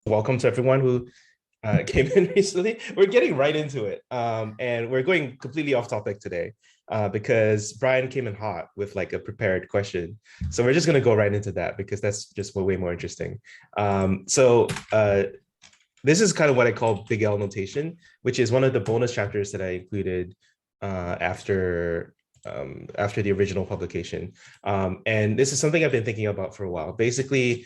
Welcome to everyone who came in recently. We're getting right into it. And we're going completely off topic today because Brian came in hot with like a prepared question. So we're just going to go right into that because that's just way more interesting. This is kind of what I call Big L notation, which is one of the bonus chapters that I included after the original publication. And this is something I've been thinking about for a while. Basically,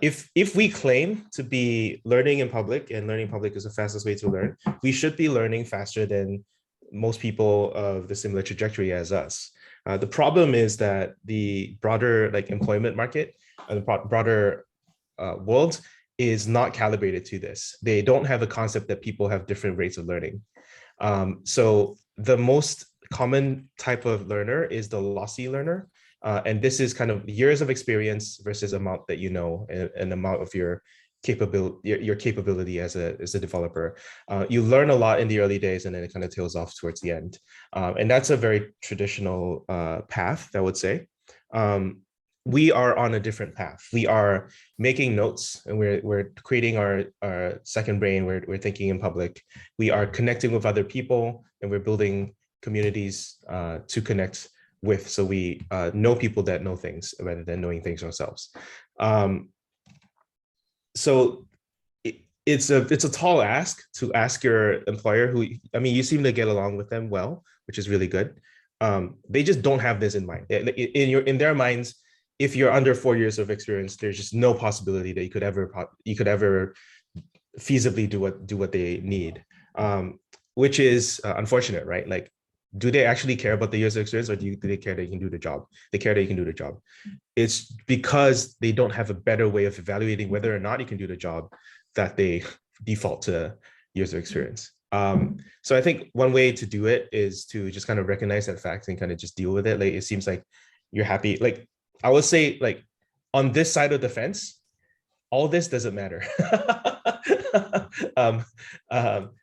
if we claim to be learning in public and learning in public is the fastest way to learn, we should be learning faster than most people of the similar trajectory as us. The problem is that the broader like employment market and the broader world is not calibrated to this. They don't have a concept that people have different rates of learning. So the most common type of learner is the lossy learner. And this is kind of years of experience versus amount that you know and amount of your capability as a developer. You learn a lot in the early days and then it kind of tails off towards the end. And that's a very traditional path, I would say. We are on a different path. We are making notes and we're creating our second brain. We're thinking in public. We are connecting with other people and we're building communities to connect with. So we know people that know things rather than knowing things ourselves. So it's a tall ask to ask your employer who, I mean, you seem to get along with them well, which is really good. They just don't have this in mind. In their minds, if you're under 4 years of experience, there's just no possibility that you could ever feasibly do what they need, which is unfortunate, right? Like, do they actually care about the years of experience, or do they care that you can do the job? They care that you can do the job. It's because they don't have a better way of evaluating whether or not you can do the job that they default to years of experience. So I think one way to do it is to just kind of recognize that fact and kind of just deal with it. Like, it seems like you're happy. Like, I would say, like, on this side of the fence, all this doesn't matter.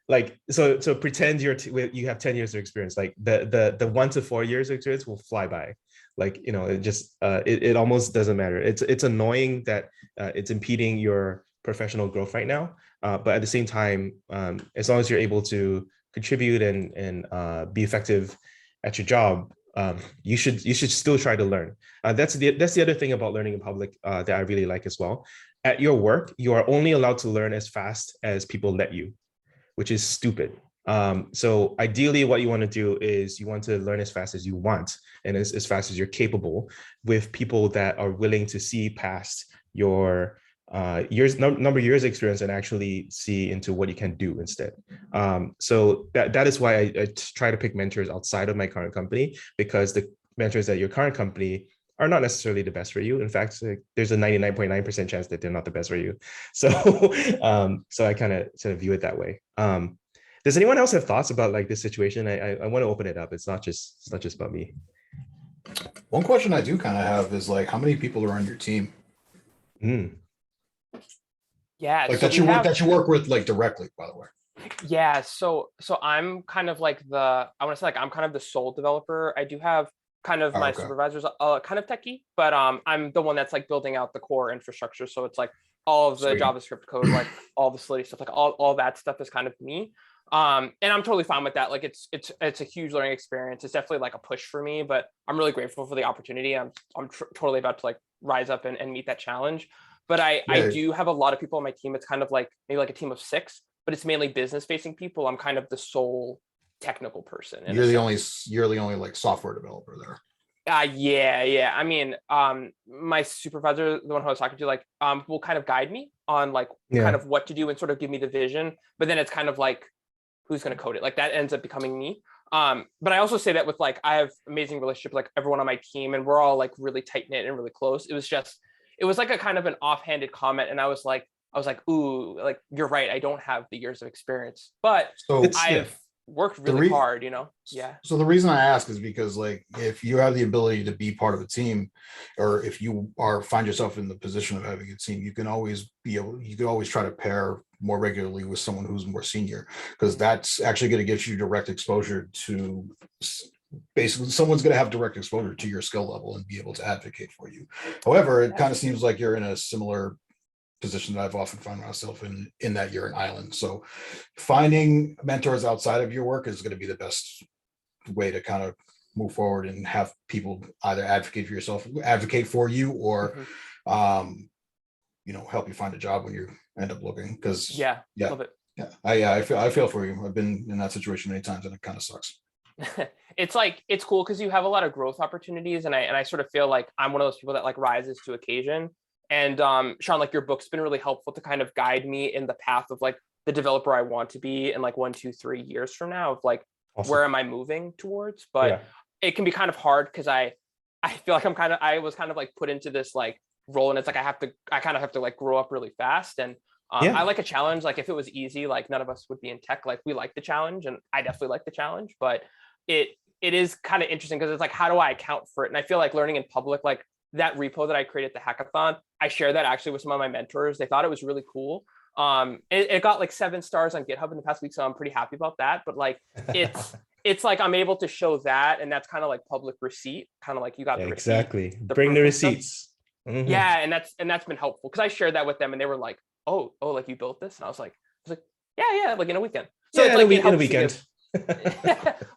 Like, so pretend you have 10 years of experience. Like the 1 to 4 years of experience will fly by. Like, you know, it almost doesn't matter. It's annoying that it's impeding your professional growth right now. But at the same time, as long as you're able to contribute and be effective at your job, you should still try to learn. That's the other thing about learning in public that I really like as well. At your work, you are only allowed to learn as fast as people let you, which is stupid. So ideally, what you want to do is you want to learn as fast as you want and as fast as you're capable, with people that are willing to see past your number of years experience and actually see into what you can do instead. So that is why I try to pick mentors outside of my current company, because the mentors at your current company are not necessarily the best for you. In fact, there's a 99.9% chance that they're not the best for you. So so I kind of sort of view it that way. Does anyone else have thoughts about like this situation? I want to open it up. It's not just about me. One question I do kind of have is, like, how many people are on your team? Yeah, Like, so that you work with, like, directly, by the way. yeah, so I'm kind of like I want to say, like, I'm kind of the sole developer. I do have kind of my supervisors kind of techie, but I'm the one that's like building out the core infrastructure. So it's like all of the JavaScript code, like all the Solidity stuff, like all that stuff is kind of me. And I'm totally fine with that. Like, it's a huge learning experience. It's definitely like a push for me, but I'm really grateful for the opportunity. I'm totally about to like rise up and meet that challenge. But I do have a lot of people on my team. It's kind of like maybe like a team of 6, but it's mainly business facing people. I'm kind of the sole technical person. You're the only like software developer there. Yeah. I mean, my supervisor, the one who I was talking to, like, will kind of guide me on like kind of what to do and sort of give me the vision. But then it's kind of like, who's going to code it? Like, that ends up becoming me. But I also say that with, like, I have amazing relationship, like everyone on my team, and we're all like really tight knit and really close. It was like a kind of an offhanded comment, and I was like, ooh, like, you're right. I don't have the years of experience, but I've worked really hard, you know? Yeah. So the reason I ask is because, like, if you have the ability to be part of a team, or if you find yourself in the position of having a team, you can always try to pair more regularly with someone who's more senior, because that's actually going to get you direct exposure to, basically, someone's going to have direct exposure to your skill level and be able to advocate for you. However, it kind of seems like you're in a similar position that I've often found myself in that you're an island. So finding mentors outside of your work is going to be the best way to kind of move forward and have people either advocate for yourself, advocate for you, or help you find a job when you end up looking. Because love it. I feel for you. I've been in that situation many times, and it kind of sucks. It's like, it's cool because you have a lot of growth opportunities, and I sort of feel like I'm one of those people that like rises to occasion. And Sean, like your book's been really helpful to kind of guide me in the path of like the developer I want to be in like 1, 2, 3 years from now, of like where am I moving towards. But it can be kind of hard because I feel like I was kind of like put into this like role, and it's like I kind of have to like grow up really fast. And I like a challenge. Like if it was easy, like none of us would be in tech. Like we like the challenge, and I definitely like the challenge, but it is kind of interesting because it's like, how do I account for it? And I feel like learning in public, like that repo that I created at the hackathon, I shared that actually with some of my mentors. They thought it was really cool. It got like 7 stars on GitHub in the past week, so I'm pretty happy about that. But like it's like I'm able to show that, and that's kind of like public receipt, kind of like you got the receipt, exactly. Bring the receipts. Yeah, and that's been helpful because I shared that with them, and they were like, oh, like you built this, and I was like, yeah, like in a weekend. So it's like in a weekend.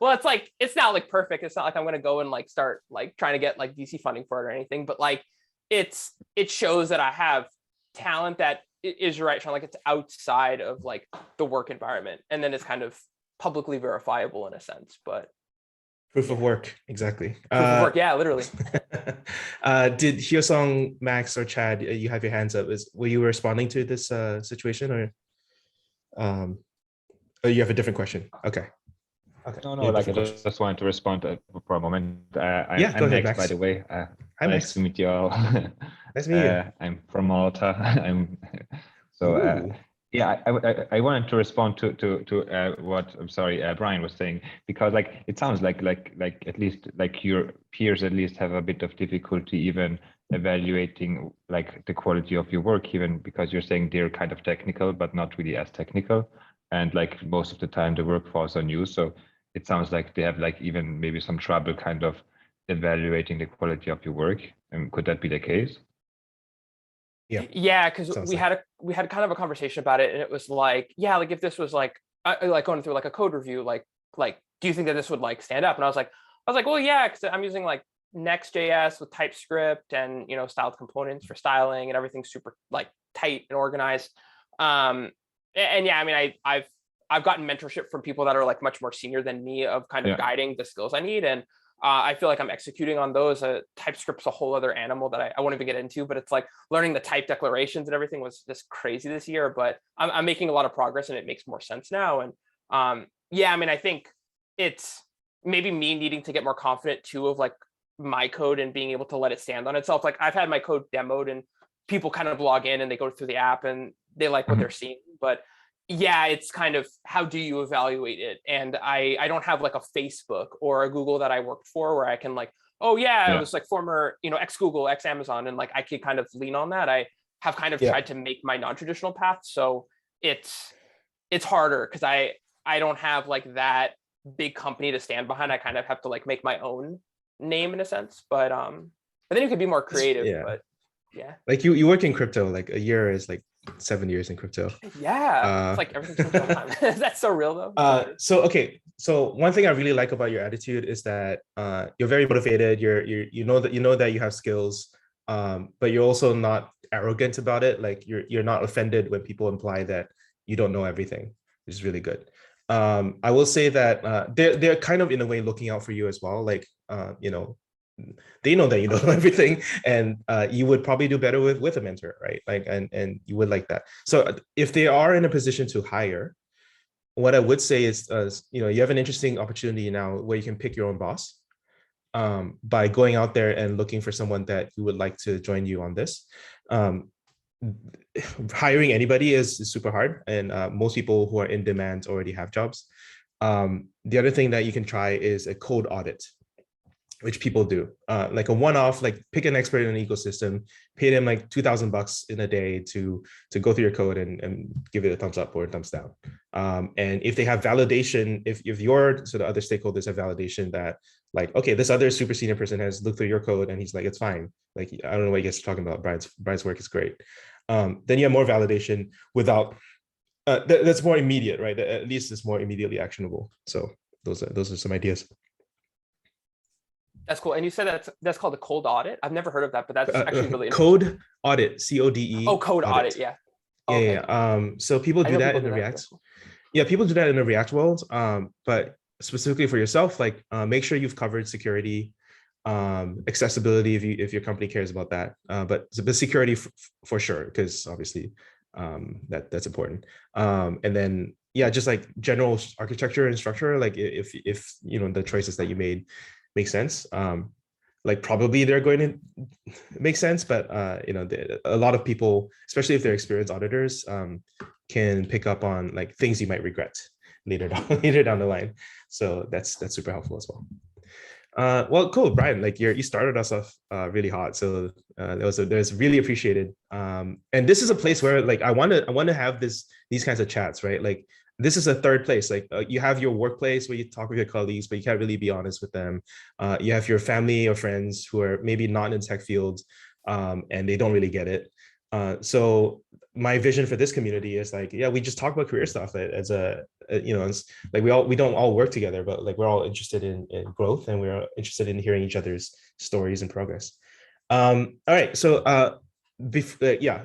Well, it's like, it's not like perfect. It's not like I'm going to go and like start like trying to get like VC funding for it or anything, but like it shows that I have talent that is right, Sean, like it's outside of like the work environment, and then it's kind of publicly verifiable in a sense. But proof of work, exactly. Proof of work, yeah, literally. Did Hyosong, Max, or Chad, you have your hands up? Were you responding to this situation, or you have a different question? Okay. No, like I just wanted to respond for a moment. I'm go ahead, Max, Max. By the way. Hi, nice Max. to meet you all. Nice to meet you. I'm from Malta. I wanted to respond to what Brian was saying, because like it sounds like at least like your peers at least have a bit of difficulty even evaluating like the quality of your work, even because you're saying they're kind of technical but not really as technical, and like most of the time the work falls on you. So it sounds like they have like even maybe some trouble kind of evaluating the quality of your work. And could that be the case? Yeah, because we had kind of a conversation about it, and it was like, yeah, like if this was like going through like a code review, like do you think that this would like stand up? And I was like, well, yeah, because I'm using like Next.js with TypeScript and styled components for styling, and everything's super like tight and organized. And yeah, I mean, I've gotten mentorship from people that are like much more senior than me of kind of guiding the skills I need. And I feel like I'm executing on those. TypeScript's a whole other animal that I won't even get into, but it's like learning the type declarations and everything was just crazy this year, but I'm making a lot of progress, and it makes more sense now. And yeah, I mean, I think it's maybe me needing to get more confident too of like my code and being able to let it stand on itself. Like I've had my code demoed, and people kind of log in and they go through the app and they like what they're seeing, but yeah, it's kind of how do you evaluate it? And I don't have like a Facebook or a Google that I worked for where I can like, oh yeah, it was like former, ex Google, ex Amazon, and like I could kind of lean on that. I have kind of tried to make my non-traditional path, so it's harder because I don't have like that big company to stand behind. I kind of have to like make my own name in a sense, but then you could be more creative. But yeah, like you work in crypto, like a year is like 7 years in crypto. It's like everything's all the time. That's so real though. So one thing I really like about your attitude is that you're very motivated. You know that you have skills, but you're also not arrogant about it. Like you're not offended when people imply that you don't know everything, which is really good. I will say that they're kind of in a way looking out for you as well. Like they know that you don't know everything, and you would probably do better with a mentor, right? Like, and you would like that. So if they are in a position to hire, what I would say is, you have an interesting opportunity now where you can pick your own boss by going out there and looking for someone that you would like to join you on this. Hiring anybody is super hard, and most people who are in demand already have jobs. The other thing that you can try is a code audit, which people do, like a one-off, like pick an expert in an ecosystem, pay them like $2,000 in a day to go through your code and give it a thumbs up or a thumbs down. And if they have validation, if your sort of other stakeholders have validation that like, okay, this other super senior person has looked through your code and he's like, it's fine. Like, I don't know what you guys are talking about. Brian's work is great. then you have more validation without that's more immediate, right? At least it's more immediately actionable. So those are some ideas. That's cool. And you said that's called a cold audit. I've never heard of that, but that's actually really code interesting. audit, CODE. Oh, code audit. Yeah. Yeah, Okay. yeah. So people I do know that people in do the that. React. That's cool. Yeah, people do that in the React world. But specifically for yourself, like make sure you've covered security, accessibility if your company cares about that. But the security for sure, because obviously that's important. And then yeah, just like general architecture and structure, like if you know the choices that you made make sense. Like probably they're going to make sense, but you know, a lot of people, especially if they're experienced auditors, can pick up on like things you might regret later down the line. So that's super helpful as well. Well, cool, Brian. Like you started us off really hot, so that was really appreciated. And this is a place where like I want to have these kinds of chats, right? Like this is a third place. Like you have your workplace where you talk with your colleagues, but you can't really be honest with them. You have your family or friends who are maybe not in tech fields, and they don't really get it. So my vision for this community is like, yeah, we just talk about career stuff as you know, it's like we don't all work together, but like we're all interested in growth, and we're interested in hearing each other's stories and progress. All right, so yeah.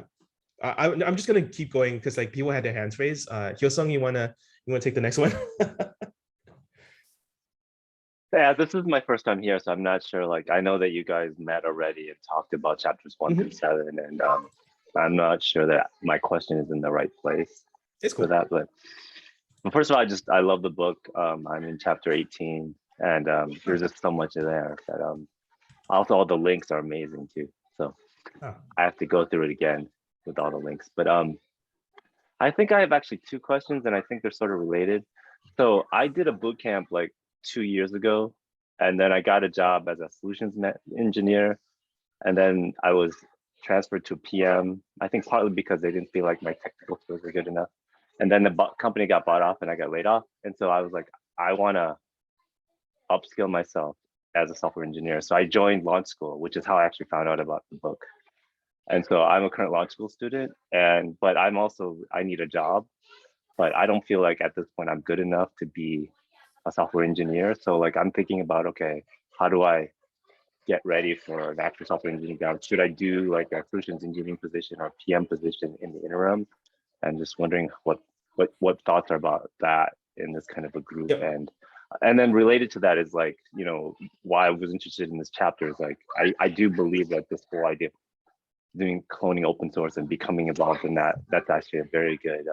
I'm just gonna keep going because like people had their hands raised. Hyosung, you wanna take the next one? Yeah, this is my first time here, so I'm not sure. Like, I know that you guys met already and talked about chapters 1 through 7, and I'm not sure that my question is in the right place It's cool. for that. But first of all, I love the book. I'm in chapter 18, and there's just so much in there that also all the links are amazing too. So I have to go through it again with all the links. But I think I have actually 2 questions, and I think they're sort of related. So I did a boot camp like 2 years ago, and then I got a job as a solutions engineer, and then I was transferred to PM. I think partly because they didn't feel like my technical skills were good enough. And then the company got bought off, and I got laid off. And so I was like, I want to upskill myself as a software engineer. So I joined launch school, which is how I actually found out about the book. And so I'm a current launch school student, but I need a job, but I don't feel like at this point I'm good enough to be a software engineer. So like I'm thinking about, okay, how do I get ready for an actual software engineering job? Should I do like a solutions engineering position or PM position in the interim? And just wondering what thoughts are about that in this kind of a group. Yep. And then related to that is like, you know, why I was interested in this chapter is like, I do believe that this whole idea of doing cloning open source and becoming involved in that's actually a very good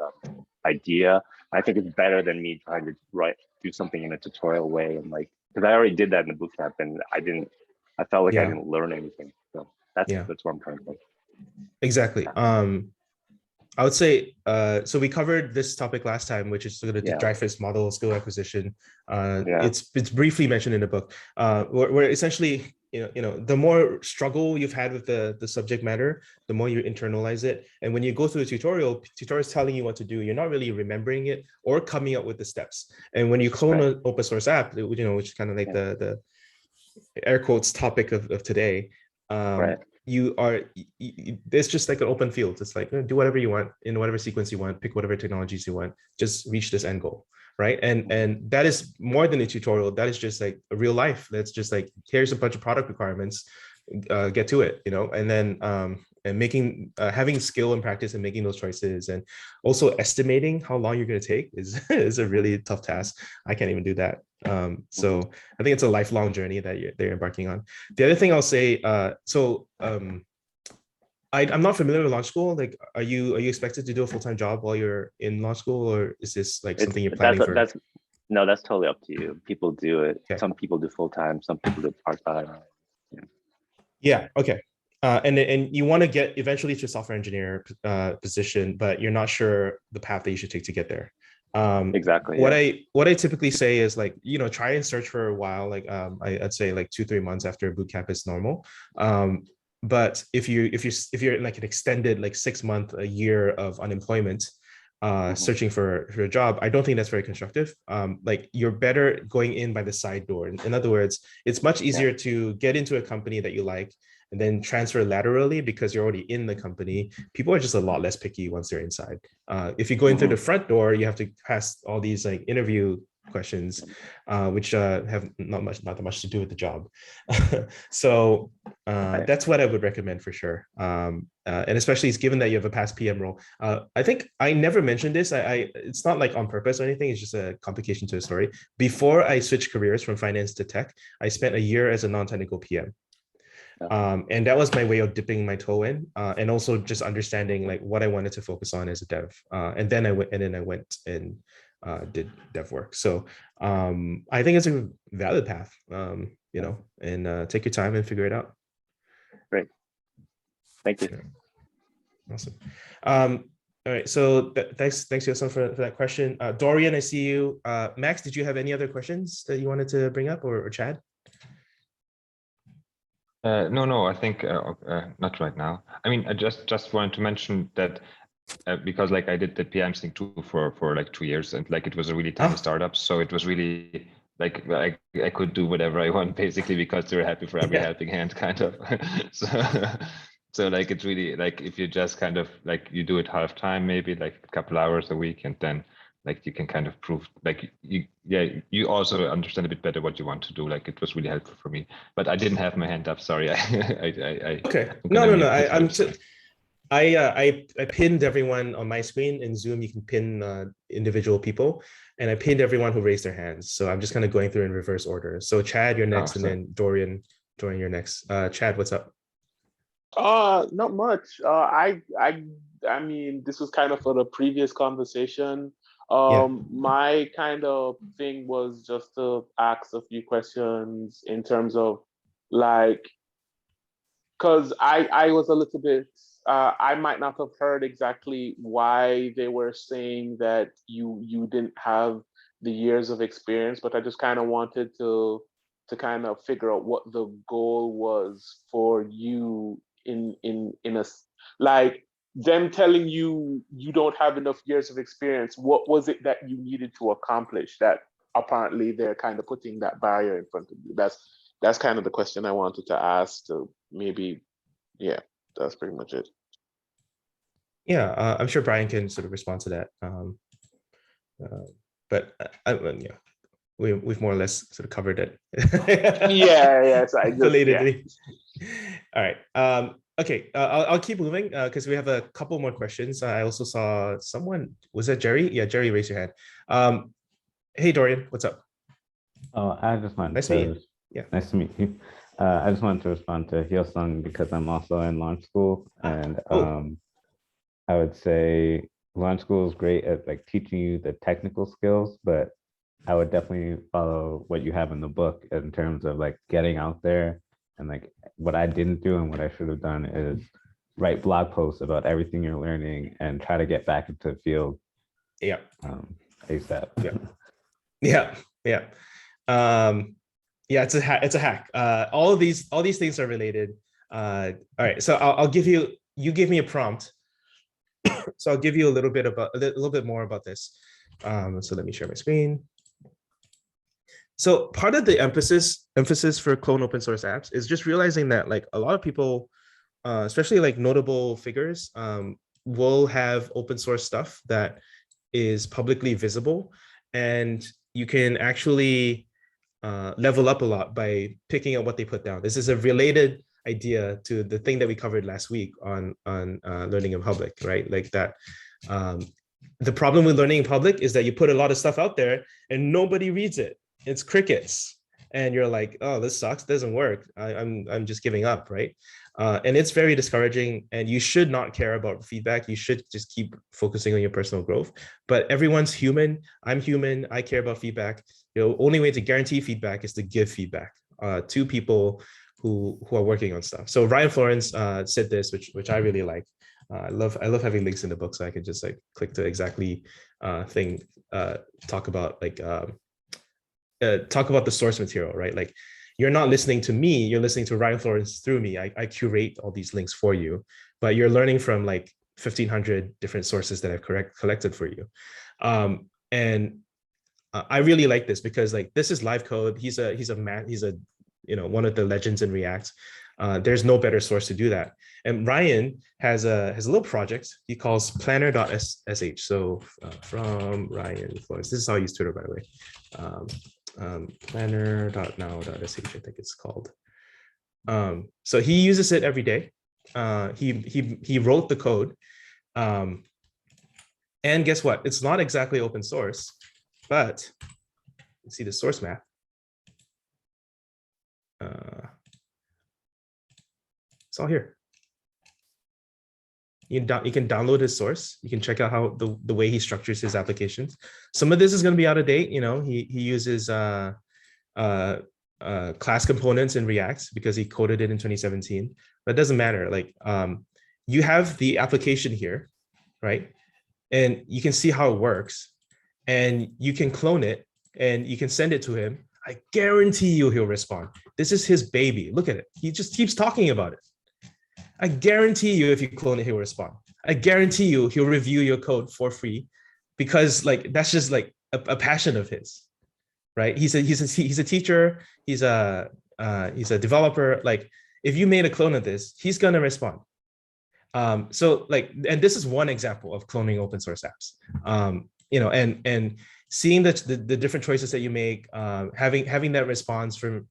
idea. I think it's better than me trying to do something in a tutorial way, and like, because I already did that in the bootcamp and I felt like I didn't learn anything. So that's where I'm coming from. Exactly. I would say, so we covered this topic last time, which is sort of the Dreyfus model skill acquisition. It's briefly mentioned in the book, where essentially, you know, the more struggle you've had with the subject matter, the more you internalize it. And when you go through the tutorial is telling you what to do, you're not really remembering it or coming up with the steps. And when you clone an open source app, you know, which is kind of like the air quotes topic of today, it's just like an open field. It's like, do whatever you want in whatever sequence you want, pick whatever technologies you want, just reach this end goal, right? And that is more than a tutorial. That is just like a real life. That's just like, here's a bunch of product requirements, get to it, you know. And then and making having skill and practice and making those choices, and also estimating how long you're going to take is a really tough task. I can't even do that. So I think it's a lifelong journey that they're embarking on. The other thing I'll say, I'm not familiar with launch school. Like, are you expected to do a full-time job while you're in launch school, or is this like something you're planning for? No, that's totally up to you. People do it. Okay. Some people do full-time, some people do part-time. Yeah. Okay. And you want to get eventually to a software engineer position, but you're not sure the path that you should take to get there. Exactly. What I typically say is like, you know, try and search for a while. Like I'd say like 2-3 months after boot camp is normal. But if you're in like an extended like 6 month, a year of unemployment, searching for a job, I don't think that's very constructive. Like you're better going in by the side door. In other words, it's much easier to get into a company that you like and then transfer laterally because you're already in the company, people are just a lot less picky once they're inside. If you go in through the front door, you have to pass all these like interview questions, which have not that much to do with the job. So that's what I would recommend for sure. And especially given that you have a past PM role. I think I never mentioned this. It's not like on purpose or anything. It's just a complication to the story. Before I switched careers from finance to tech, I spent a year as a non-technical PM. And that was my way of dipping my toe in, and also just understanding like what I wanted to focus on as a dev. And then I went and did dev work. So I think it's a valid path, you know, and take your time and figure it out. Great. Thank you. Awesome. All right. So thanks, Yosan, for that question. Dorian, I see you. Max, did you have any other questions that you wanted to bring up, or Chad? No, I think not right now. I mean, I just wanted to mention that because like I did the PM thing too for like 2 years, and like it was a really tiny startup, so it was really like I could do whatever I want basically because they were happy for every helping hand kind of. So like it's really like if you just kind of like you do it half time, maybe like a couple hours a week, and then like you can kind of prove like you also understand a bit better what you want to do. Like it was really helpful for me, but I didn't have my hand up. Sorry. Okay. No. I pinned everyone on my screen. In Zoom, you can pin individual people, and I pinned everyone who raised their hands. So I'm just kind of going through in reverse order. So Chad, you're next, and then Dorian, you're next. Chad, what's up? Not much. I mean, this was kind of for the previous conversation. My kind of thing was just to ask a few questions in terms of like, because I was a little bit, I might not have heard exactly why they were saying that you didn't have the years of experience, but I just kind of wanted to kind of figure out what the goal was for you in a, like them telling you you don't have enough years of experience. What was it that you needed to accomplish that apparently they're kind of putting that barrier in front of you? That's kind of the question I wanted to ask. To maybe, yeah, that's pretty much it. Yeah, I'm sure Brian can sort of respond to that. But yeah, we've more or less sort of covered it. Yeah. So I just, yeah. All right. Okay, I'll keep moving because we have a couple more questions. I also saw someone, was that Jerry? Yeah, Jerry, raise your hand. Hey, Dorian, what's up? Oh, I just wanted nice to meet you. Yeah. Nice to meet you. I just wanted to respond to Hyosung because I'm also in launch school, and I would say launch school is great at like teaching you the technical skills, but I would definitely follow what you have in the book in terms of like getting out there. And like what I didn't do and what I should have done is write blog posts about everything you're learning and try to get back into the field. Yeah. ASAP. Yeah. Yeah, it's a hack. All these things are related. All right, so I'll give you give me a prompt. So I'll give you a little bit more about this. So let me share my screen. So part of the emphasis for clone open source apps is just realizing that like a lot of people, especially like notable figures, will have open source stuff that is publicly visible, and you can actually level up a lot by picking up what they put down. This is a related idea to the thing that we covered last week on learning in public, right? Like that. The problem with learning in public is that you put a lot of stuff out there and nobody reads it. It's crickets, and you're like, oh, this sucks, doesn't work. I'm just giving up, right? And it's very discouraging, and you should not care about feedback. You should just keep focusing on your personal growth. But everyone's human. I'm human. I care about feedback. The only way to guarantee feedback is to give feedback to people who are working on stuff. So Ryan Florence said this, which I really like. I love having links in the book, so I can just like click to exactly talk about the source material, right? Like you're not listening to me, you're listening to Ryan Florence through me. I curate all these links for you, but you're learning from like 1,500 different sources that I've collected for you. And I really like this because like this is live code. He's one of the legends in React. There's no better source to do that. And Ryan has a little project he calls planner.sh. So from Ryan Flores, this is how I use Twitter, by the way. Planner.now.sh, I think it's called. So he uses it every day. He wrote the code. And guess what? It's not exactly open source, but you see the source map. It's all here. You can download his source. You can check out how the way he structures his applications. Some of this is going to be out of date. You know, he uses class components in React because he coded it in 2017. But it doesn't matter. Like you have the application here, right? And you can see how it works, and you can clone it and you can send it to him. I guarantee you he'll respond. This is his baby. Look at it. He just keeps talking about it. I guarantee you if you clone it, he'll respond. I guarantee you he'll review your code for free, because like that's just like a passion of his, right? He's a teacher. He's a developer. Like if you made a clone of this, he's gonna respond. So like, and this is one example of cloning open source apps. You know, and seeing the different choices that you make, having that response from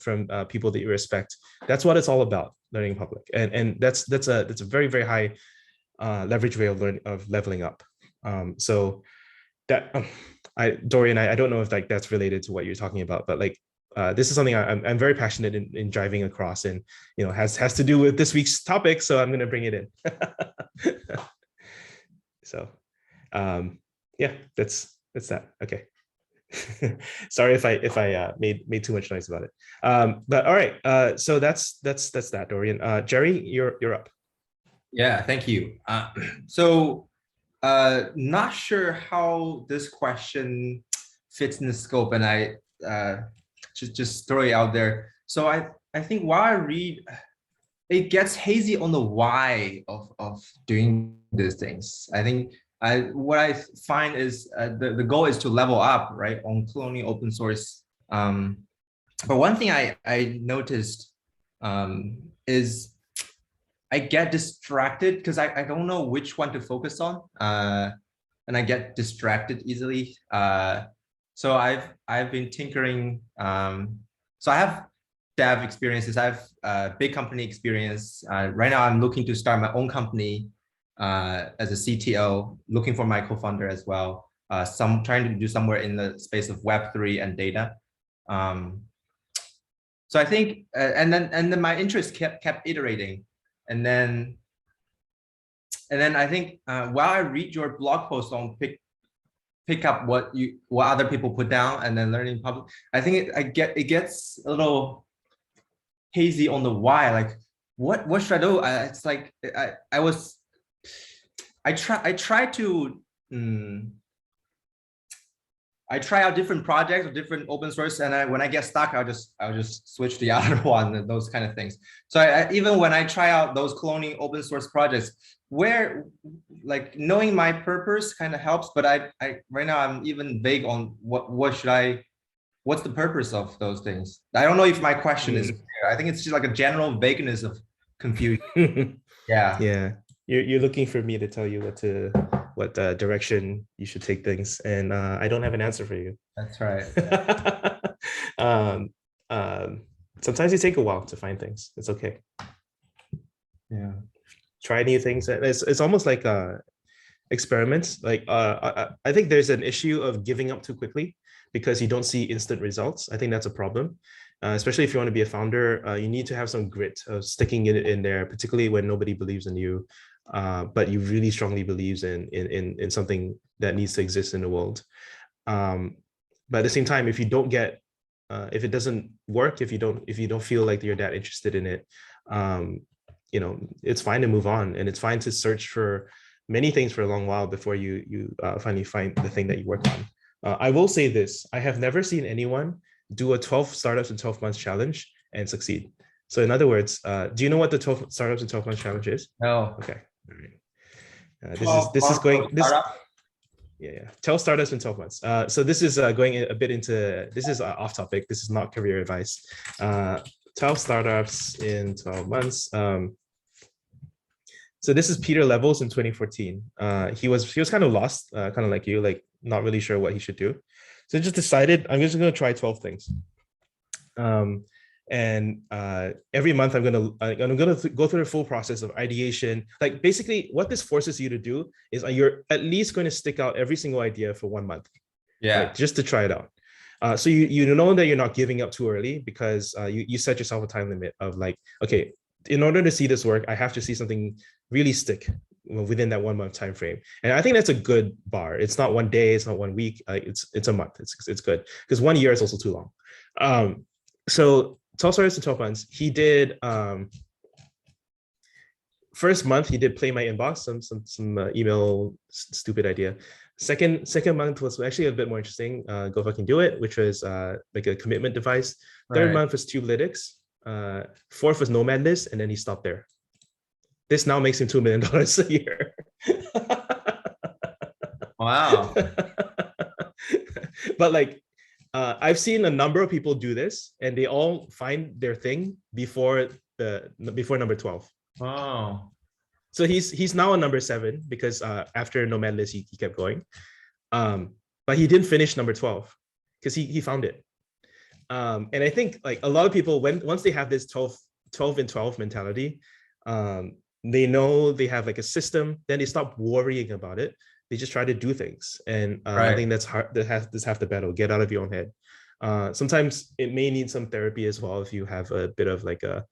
people that you respect. That's what it's all about, learning in public, and that's a very, very high leverage way of leveling up. So that Dorian, I don't know if like that's related to what you're talking about, but like this is something I'm very passionate in driving across, and you know has to do with this week's topic, so I'm going to bring it in. So yeah, that's that. Okay. Sorry if I made too much noise about it. But all right. So that's that, Dorian. Jerry, you're up. Yeah, thank you. So not sure how this question fits in the scope, and I just throw it out there. So I think while I read, it gets hazy on the why of doing these things. I think what I find is the goal is to level up, right, on cloning open source. But one thing I noticed is I get distracted because I don't know which one to focus on, and I get distracted easily. So I've been tinkering. So I have dev experiences. I have big company experience. Right now, I'm looking to start my own company as a CTO, looking for my co-founder as well. Trying to do somewhere in the space of Web3 and data. So I think, and then my interest kept iterating, and then I think while I read your blog post on pick up what other people put down and then learning public, I think it gets a little hazy on the why. Like what should I do? It's like I try out different projects or different open source, and when I get stuck, I'll just switch to the other one and those kind of things. So even when I try out those cloning open source projects, where like knowing my purpose kind of helps, but I right now I'm even vague on what's the purpose of those things. I don't know if my question is clear. I think it's just like a general vagueness of confusion. Yeah. You're looking for me to tell you what direction you should take things, and I don't have an answer for you. That's right. Sometimes it takes a while to find things. It's okay. Yeah. Try new things. It's almost like experiments. Like I think there's an issue of giving up too quickly because you don't see instant results. I think that's a problem. Especially if you want to be a founder, you need to have some grit of sticking it in there, particularly when nobody believes in you, but you really strongly believes in something that needs to exist in the world. But at the same time, if you don't get, if it doesn't work, if you don't feel like you're that interested in it, you know, it's fine to move on, and it's fine to search for many things for a long while before you finally find the thing that you work on. I will say this: I have never seen anyone do a 12 startups in 12 months challenge and succeed. So in other words, do you know what the 12 startups in 12 months challenge is? No. Okay. All right. This is going. Yeah. 12 startups in 12 months. So this is going a bit into, this is off topic. This is not career advice. 12 startups in 12 months. So this is Peter Levels in 2014. He was kind of lost, kind of like you, like not really sure what he should do. So just decided I'm just going to try 12 things. And every month I'm gonna go through the full process of ideation. Like basically what this forces you to do is you're at least going to stick out every single idea for 1 month. Yeah. Right? Just to try it out. So you know that you're not giving up too early because you set yourself a time limit of like, okay, in order to see this work, I have to see something really stick within that 1 month time frame. And I think that's a good bar. It's not 1 day, it's not 1 week, it's a month. It's good because 1 year is also too long. So 12 startups in 12 months. He did first month he did play my inbox, some email stupid idea. Second month was actually a bit more interesting. Go fucking do it, which was like a commitment device. Third month was Tubelytics. Fourth was Nomad List, and then he stopped there. This now makes him $2 million a year. Wow. But like, I've seen a number of people do this, and they all find their thing before number 12. Oh. So he's now on number 7 because after Nomad List he kept going, but he didn't finish number 12 because he found it. And I think like a lot of people once they have this 12 and 12 mentality, they know they have like a system, then they stop worrying about it. They just try to do things. And I think that's hard. That's half the battle. Get out of your own head. Sometimes it may need some therapy as well if you have a bit of like a,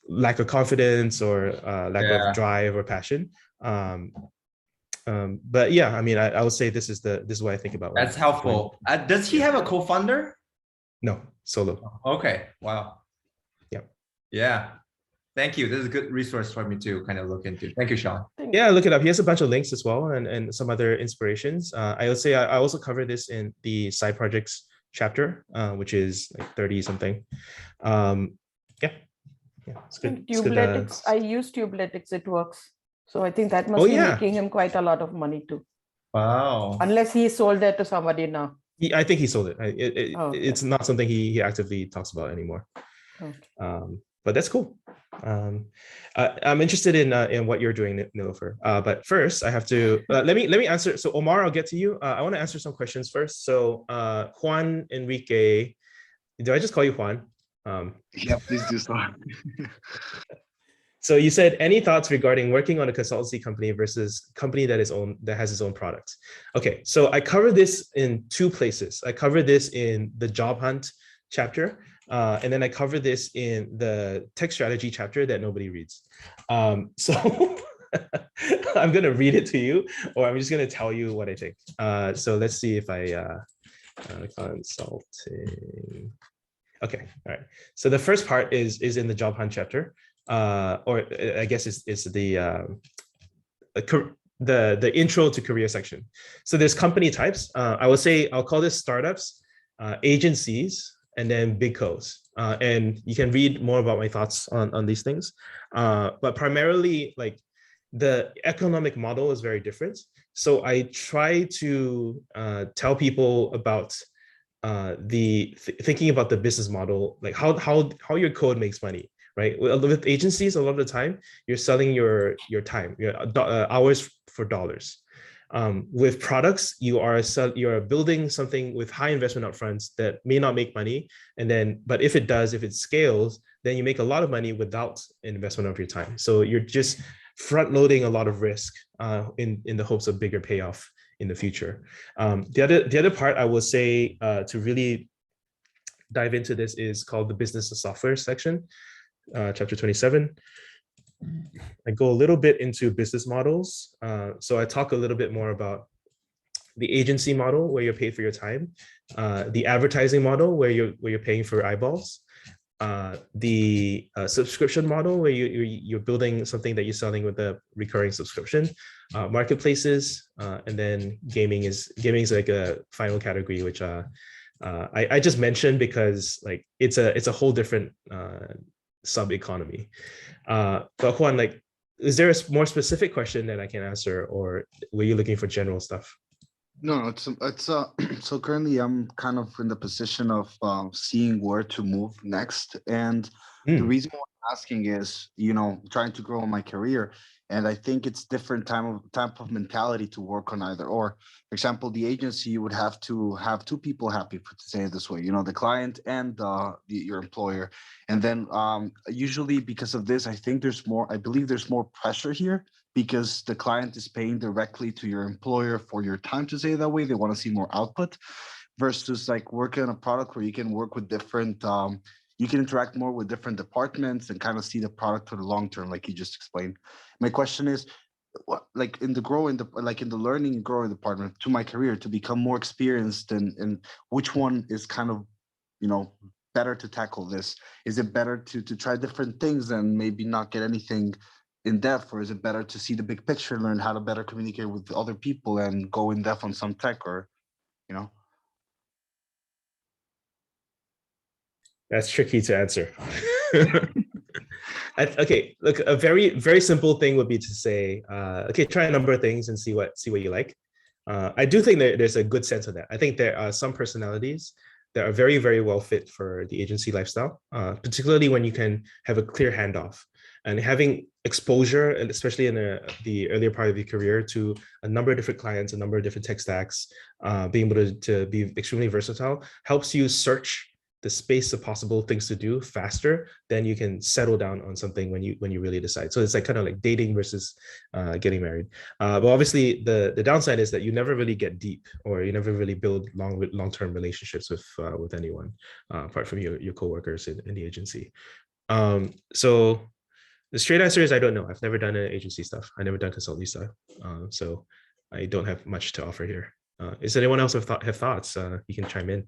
lack of confidence or lack of drive or passion. But yeah, I mean, I would say this is what I think about. That's helpful. Does he have a co-founder? No, solo. Okay. Wow. Yeah. Yeah. Thank you. This is a good resource for me to kind of look into. Thank you, Sean. Yeah, look it up. He has a bunch of links as well and some other inspirations. I would say I also cover this in the side projects chapter, which is like 30 something. Yeah, it's good. Tubelytics, I use Tubelytics, it works. So I think that must be making him quite a lot of money too. Wow. Unless he sold that to somebody now. I think he sold it. Okay. It's not something he actively talks about anymore. Okay. But that's cool. I'm interested in what you're doing, Nilofer. But first, I have to let me answer. So Omar, I'll get to you. I want to answer some questions first. So Juan Enrique, do I just call you Juan? Yeah, please do so. So you said any thoughts regarding working on a consultancy company versus company that has its own products? Okay, so I cover this in 2 places. I cover this in the job hunt chapter. And then I cover this in the tech strategy chapter that nobody reads. So I'm going to read it to you, or I'm just going to tell you what I think. So let's see if I consulting. Okay, all right. So the first part is in the job hunt chapter, or I guess it's the intro to career section. So there's company types. I'll call this startups, agencies, and then big co's. And you can read more about my thoughts on these things. But primarily, like the economic model is very different. So I try to tell people about thinking about the business model, like how your code makes money, right? With agencies, a lot of the time, you're selling your time, your hours for dollars. With products, you're building something with high investment upfronts that may not make money, but if it scales, then you make a lot of money without investment of your time. So you're just front loading a lot of risk in the hopes of bigger payoff in the future. The other part I will say to really dive into this is called the business of software section, chapter 27. I go a little bit into business models. So I talk a little bit more about the agency model where you're paid for your time, the advertising model where you're paying for eyeballs, the subscription model where you're building something that you're selling with a recurring subscription, marketplaces, and then gaming is like a final category, which I just mentioned because like it's a whole different sub economy. But Juan, like, is there a more specific question that I can answer, or were you looking for general stuff? No, it's so currently I'm kind of in the position of seeing where to move next, and the reason why I'm asking is, trying to grow in my career, and I think it's different type of mentality to work on either or. For example, the agency, you would have to have two people happy, to say it this way, the client and your employer, and then usually because of this, I believe there's more pressure here because the client is paying directly to your employer for your time, to say it that way. They want to see more output versus like working on a product where you can work with different, you can interact more with different departments and kind of see the product for the long term, like you just explained. My question is, like in the learning and growing department to my career to become more experienced and which one is kind of, better to tackle this? Is it better to try different things and maybe not get anything in depth, or is it better to see the big picture, learn how to better communicate with other people and go in depth on some tech, or you know That's tricky to answer. Okay, look, a very, very simple thing would be to say, okay, try a number of things and see what you like. I do think that there's a good sense of that. I think there are some personalities that are very, very well fit for the agency lifestyle, particularly when you can have a clear handoff and having exposure, and especially in the earlier part of your career, to a number of different clients, a number of different tech stacks, being able to be extremely versatile helps you search the space of possible things to do faster. Then you can settle down on something when you really decide. So it's like kind of like dating versus getting married. But obviously the downside is that you never really get deep, or you never really build long-term relationships with anyone apart from your coworkers in the agency. So the straight answer is I don't know. I've never done agency stuff. I never done consulting stuff. So I don't have much to offer here. Is anyone else have thoughts? You can chime in.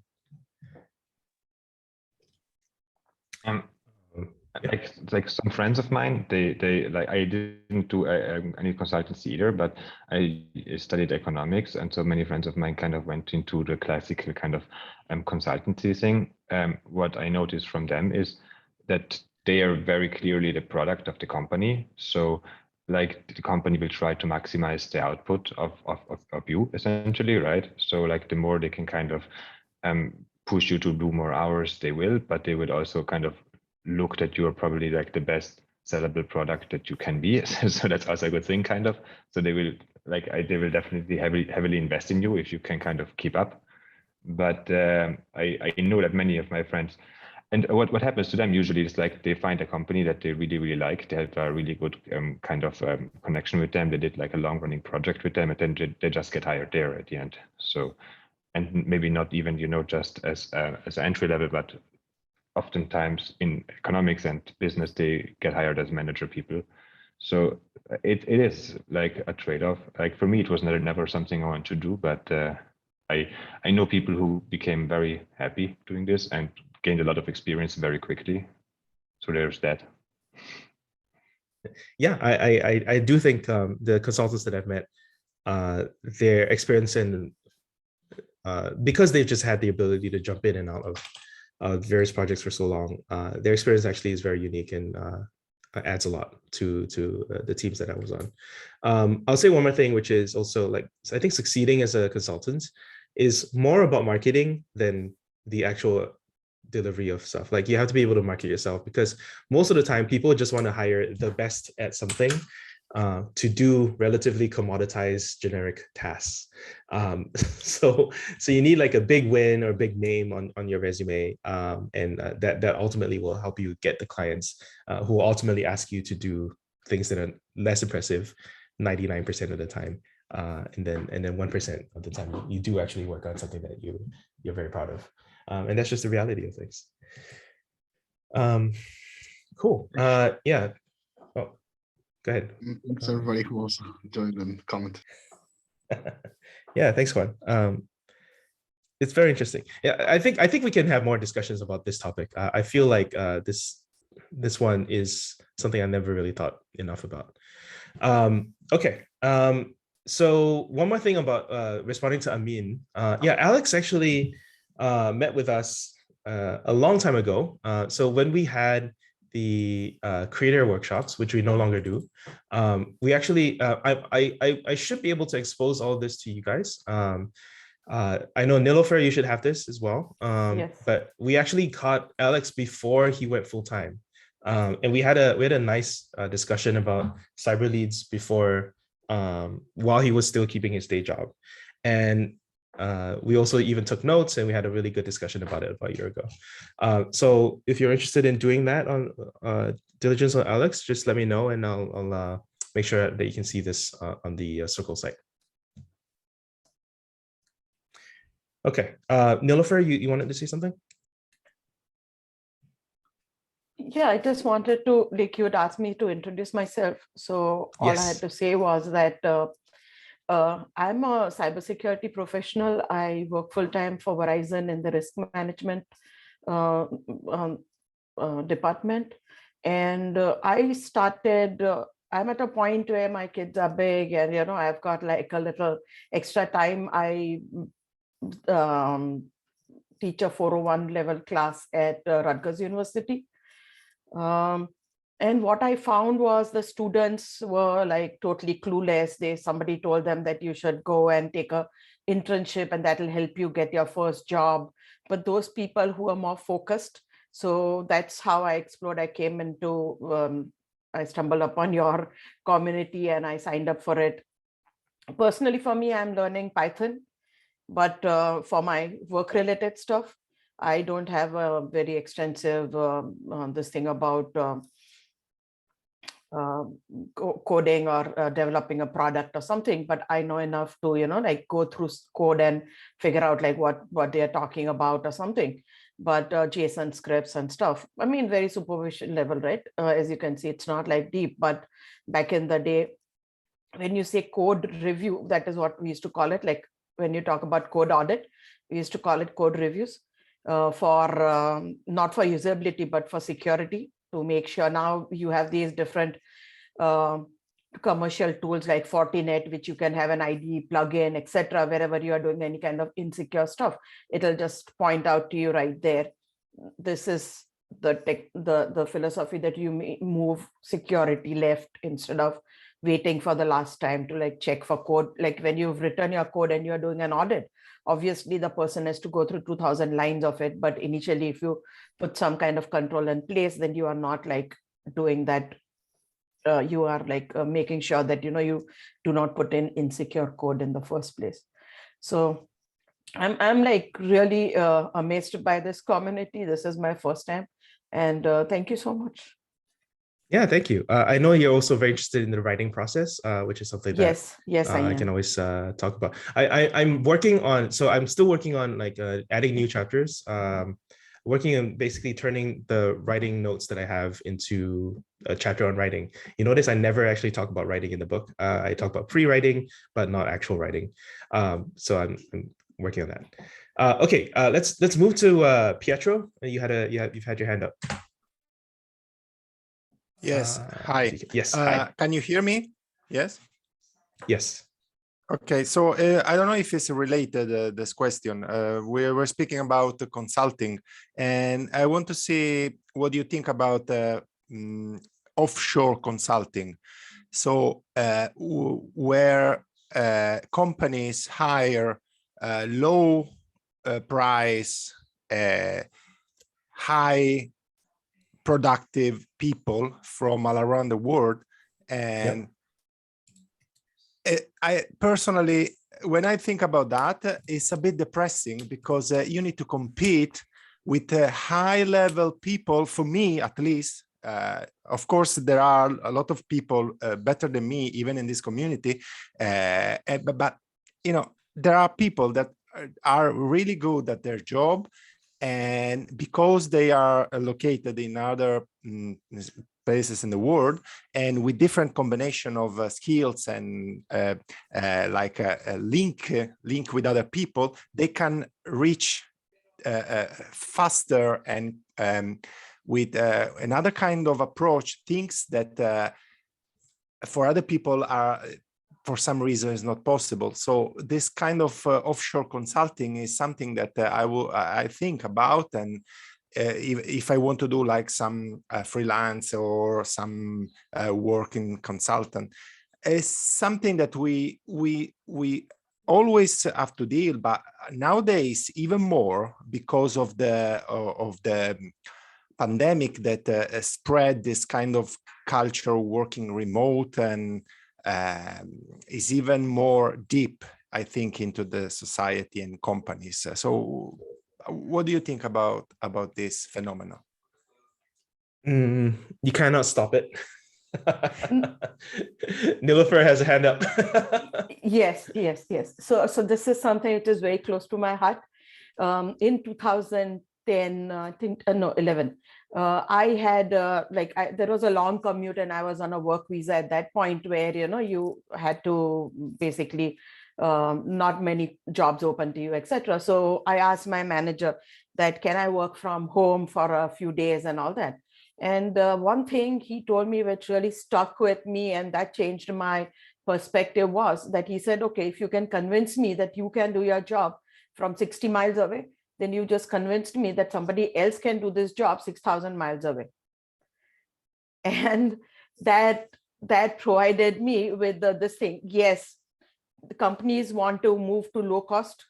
Like some friends of mine, they like, I didn't do any consultancy either, but I studied economics, and so many friends of mine kind of went into the classical kind of consultancy thing. What I noticed from them is that they are very clearly the product of the company. So like the company will try to maximize the output of you essentially, right? So like the more they can kind of push you to do more hours, they will, but they would also kind of look that you're probably like the best sellable product that you can be. So that's also a good thing, kind of. So they will they will definitely heavily invest in you if you can kind of keep up. But I know that many of my friends, and what happens to them usually is like they find a company that they really, really like. They have a really good kind of connection with them. They did like a long running project with them, and then they just get hired there at the end. So, and maybe not even, just as an entry level, but oftentimes in economics and business, they get hired as manager people. So it is like a trade-off. Like for me, it was never something I wanted to do, but I know people who became very happy doing this and gained a lot of experience very quickly. So there's that. Yeah, I do think the consultants that I've met, their experience in because they've just had the ability to jump in and out of various projects for so long, their experience actually is very unique and adds a lot to the teams that I was on. I'll say one more thing, which is also like, I think succeeding as a consultant is more about marketing than the actual delivery of stuff. Like you have to be able to market yourself, because most of the time people just want to hire the best at something to do relatively commoditized generic tasks. So you need like a big win or big name on your resume, and that ultimately will help you get the clients who will ultimately ask you to do things that are less impressive 99% of the time, and then 1% of the time you do actually work on something that you're very proud of, and that's just the reality of things. Cool. Yeah. Oh, go ahead. Thanks everybody who also joined and commented. Yeah, thanks, Juan. It's very interesting. Yeah, I think we can have more discussions about this topic. I feel like this one is something I never really thought enough about. Okay. So one more thing about responding to Amin. Yeah, Alex actually met with us a long time ago. So when we had the creator workshops, which we no longer do. We actually, I should be able to expose all this to you guys. I know Nilofer, you should have this as well. Yes. But we actually caught Alex before he went full time, and we had a nice discussion about cyber leads before, while he was still keeping his day job, and we also even took notes, and we had a really good discussion about it about a year ago. So if you're interested in doing that on diligence on Alex, just let me know, and I'll make sure that you can see this on the Circle site. Okay, Nilofer, you wanted to say something? Yeah, I just wanted to, like you had asked me to introduce myself. So all I had to say was that I'm a cybersecurity professional. I work full-time for Verizon in the risk management department. And I started, I'm at a point where my kids are big and, you know, I've got like a little extra time. I teach a 401 level class at Rutgers University. And what I found was the students were like totally clueless. Somebody told them that you should go and take a internship and that'll help you get your first job. But those people who are more focused, so that's how I explored. I came into, I stumbled upon your community and I signed up for it. Personally, for me, I'm learning Python. But for my work-related stuff, I don't have a very extensive this thing about coding or developing a product or something. But I know enough to, you know, like go through code and figure out like what they are talking about or something. But JSON scripts and stuff, I mean, very supervision level, right? As you can see, it's not like deep. But back in the day, when you say code review, that is what we used to call it. Like, when you talk about code audit, we used to call it code reviews for not for usability, but for security, to make sure. Now you have these different commercial tools like Fortinet, which you can have an IDE plugin, etc. Wherever you are doing any kind of insecure stuff, it'll just point out to you right there. This is the philosophy that you may move security left instead of waiting for the last time to like check for code. Like when you've written your code and you're doing an audit, obviously the person has to go through 2000 lines of it. But initially, if you put some kind of control in place, then you are not like doing that. You are like making sure that, you know, you do not put in insecure code in the first place. So I'm like really amazed by this community. This is my first time. And thank you so much. Yeah, thank you. I know you're also very interested in the writing process, which is something that yes, I can always talk about. I'm working on, so I'm still working on like adding new chapters, working on basically turning the writing notes that I have into a chapter on writing. You notice I never actually talk about writing in the book. I talk about pre-writing, but not actual writing. So I'm working on that. Okay, let's move to Pietro. You've had your hand up. Yes. Hi. Yes. Hi. Can you hear me? Yes. Yes. Okay. So I don't know if it's related, this question. We were speaking about the consulting, and I want to see what you think about offshore consulting. So where companies hire low price, high productive people from all around the world. And I personally, when I think about that, it's a bit depressing because you need to compete with high level people, for me at least. Of course, there are a lot of people better than me, even in this community. But you know, there are people that are really good at their job, and because they are located in other places in the world and with different combination of skills and like a link with other people, they can reach faster and with another kind of approach, things that for other people are for some reason is not possible. So this kind of offshore consulting is something that I think about, and if I want to do like some freelance or some working consultant, it's something that we always have to deal, but nowadays even more because of the pandemic that spread this kind of culture working remote and is even more deep, I think, into the society and companies. So what do you think about this phenomenon? You cannot stop it. Nilofer has a hand up. Yes. So this is something that is very close to my heart. In 2010, I think, no, 11, I had there was a long commute and I was on a work visa at that point where, you had to basically not many jobs open to you, etc. So I asked my manager that, can I work from home for a few days and all that? And one thing he told me which really stuck with me and that changed my perspective was that he said, okay, if you can convince me that you can do your job from 60 miles away, then you just convinced me that somebody else can do this job 6,000 miles away. And that provided me with this thing. Yes, the companies want to move to low cost,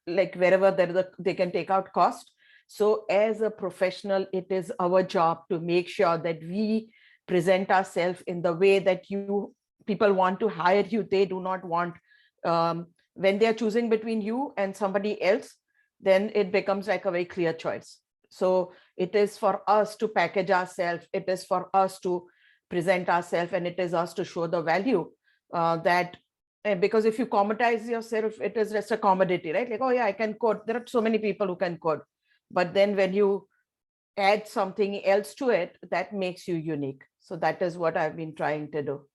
like wherever they can take out cost. So as a professional, it is our job to make sure that we present ourselves in the way that people want to hire you. They do not want, when they're choosing between you and somebody else, then it becomes like a very clear choice. So it is for us to package ourselves. It is for us to present ourselves, and it is us to show the value because if you commoditize yourself, it is just a commodity, right? Like, oh yeah, I can code. There are so many people who can code. But then when you add something else to it, that makes you unique. So that is what I've been trying to do.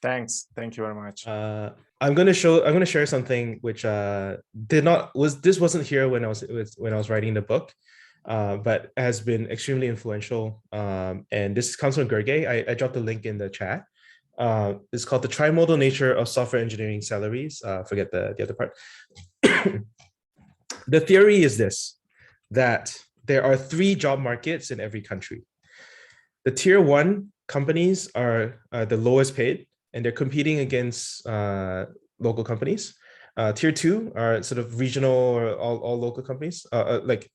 Thanks. Thank you very much. I'm gonna share something which this wasn't here when I was writing the book, but has been extremely influential. And this comes from Gergely. I dropped the link in the chat. It's called The Trimodal Nature of Software Engineering Salaries. Forget the other part. The theory is this, that there are 3 job markets in every country. The tier 1 companies are the lowest paid, and they're competing against local companies. Tier 2 are sort of regional or all local companies, like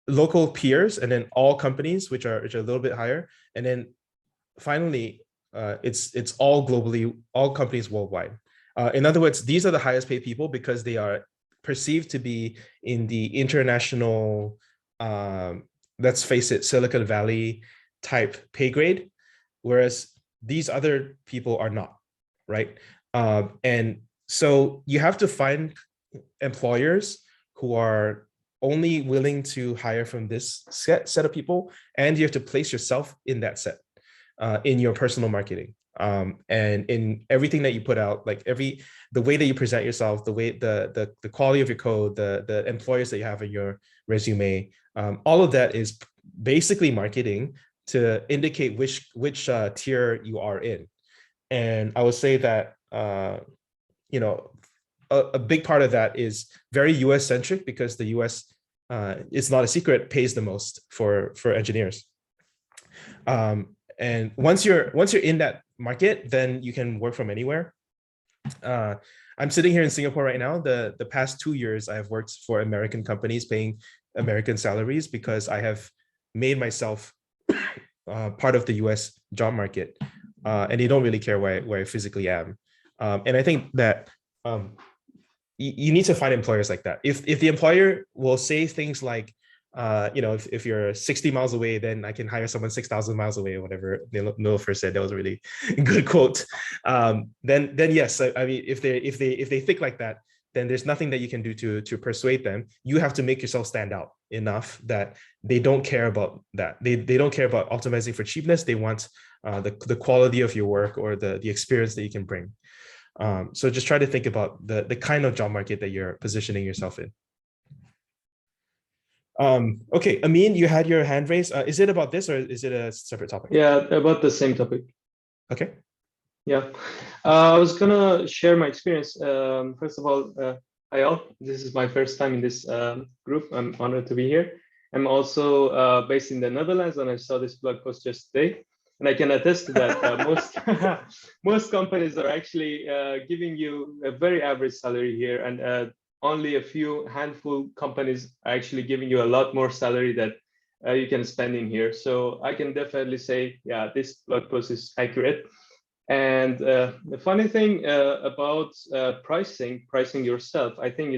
local peers, and then all companies which are a little bit higher, and then finally it's all globally, all companies worldwide. In other words, these are the highest paid people because they are perceived to be in the international, let's face it, Silicon Valley type pay grade, whereas these other people are not, right? And so you have to find employers who are only willing to hire from this set of people, and you have to place yourself in that set in your personal marketing, and in everything that you put out, like the way that you present yourself, the way the quality of your code, the employers that you have in your resume, all of that is basically marketing to indicate which tier you are in. And I would say that a big part of that is very US centric, because the US, it's not a secret, pays the most for engineers. And once you're in that market, then you can work from anywhere. I'm sitting here in Singapore right now. The past 2 years, I have worked for American companies paying American salaries because I have made myself part of the US job market, and they don't really care where I physically am. And I think that you need to find employers like that. If the employer will say things like, if you're 60 miles away, then I can hire someone 6,000 miles away, or whatever Nilofer said, that was a really good quote. Then yes, I mean, if they think like that, then there's nothing that you can do to persuade them. You have to make yourself stand out enough that they don't care about that. They don't care about optimizing for cheapness. They want the quality of your work or the experience that you can bring. So just try to think about the kind of job market that you're positioning yourself in. Okay, Amin, you had your hand raised. Is it about this or is it a separate topic? Yeah, about the same topic. Okay. Yeah, I was gonna share my experience. First of all, hi all. This is my first time in this group. I'm honored to be here. I'm also based in the Netherlands, and I saw this blog post just today. And I can attest to that. Most most companies are actually giving you a very average salary here, and only a few handful companies are actually giving you a lot more salary that you can spend in here. So I can definitely say, yeah, this blog post is accurate. And the funny thing about pricing yourself, I think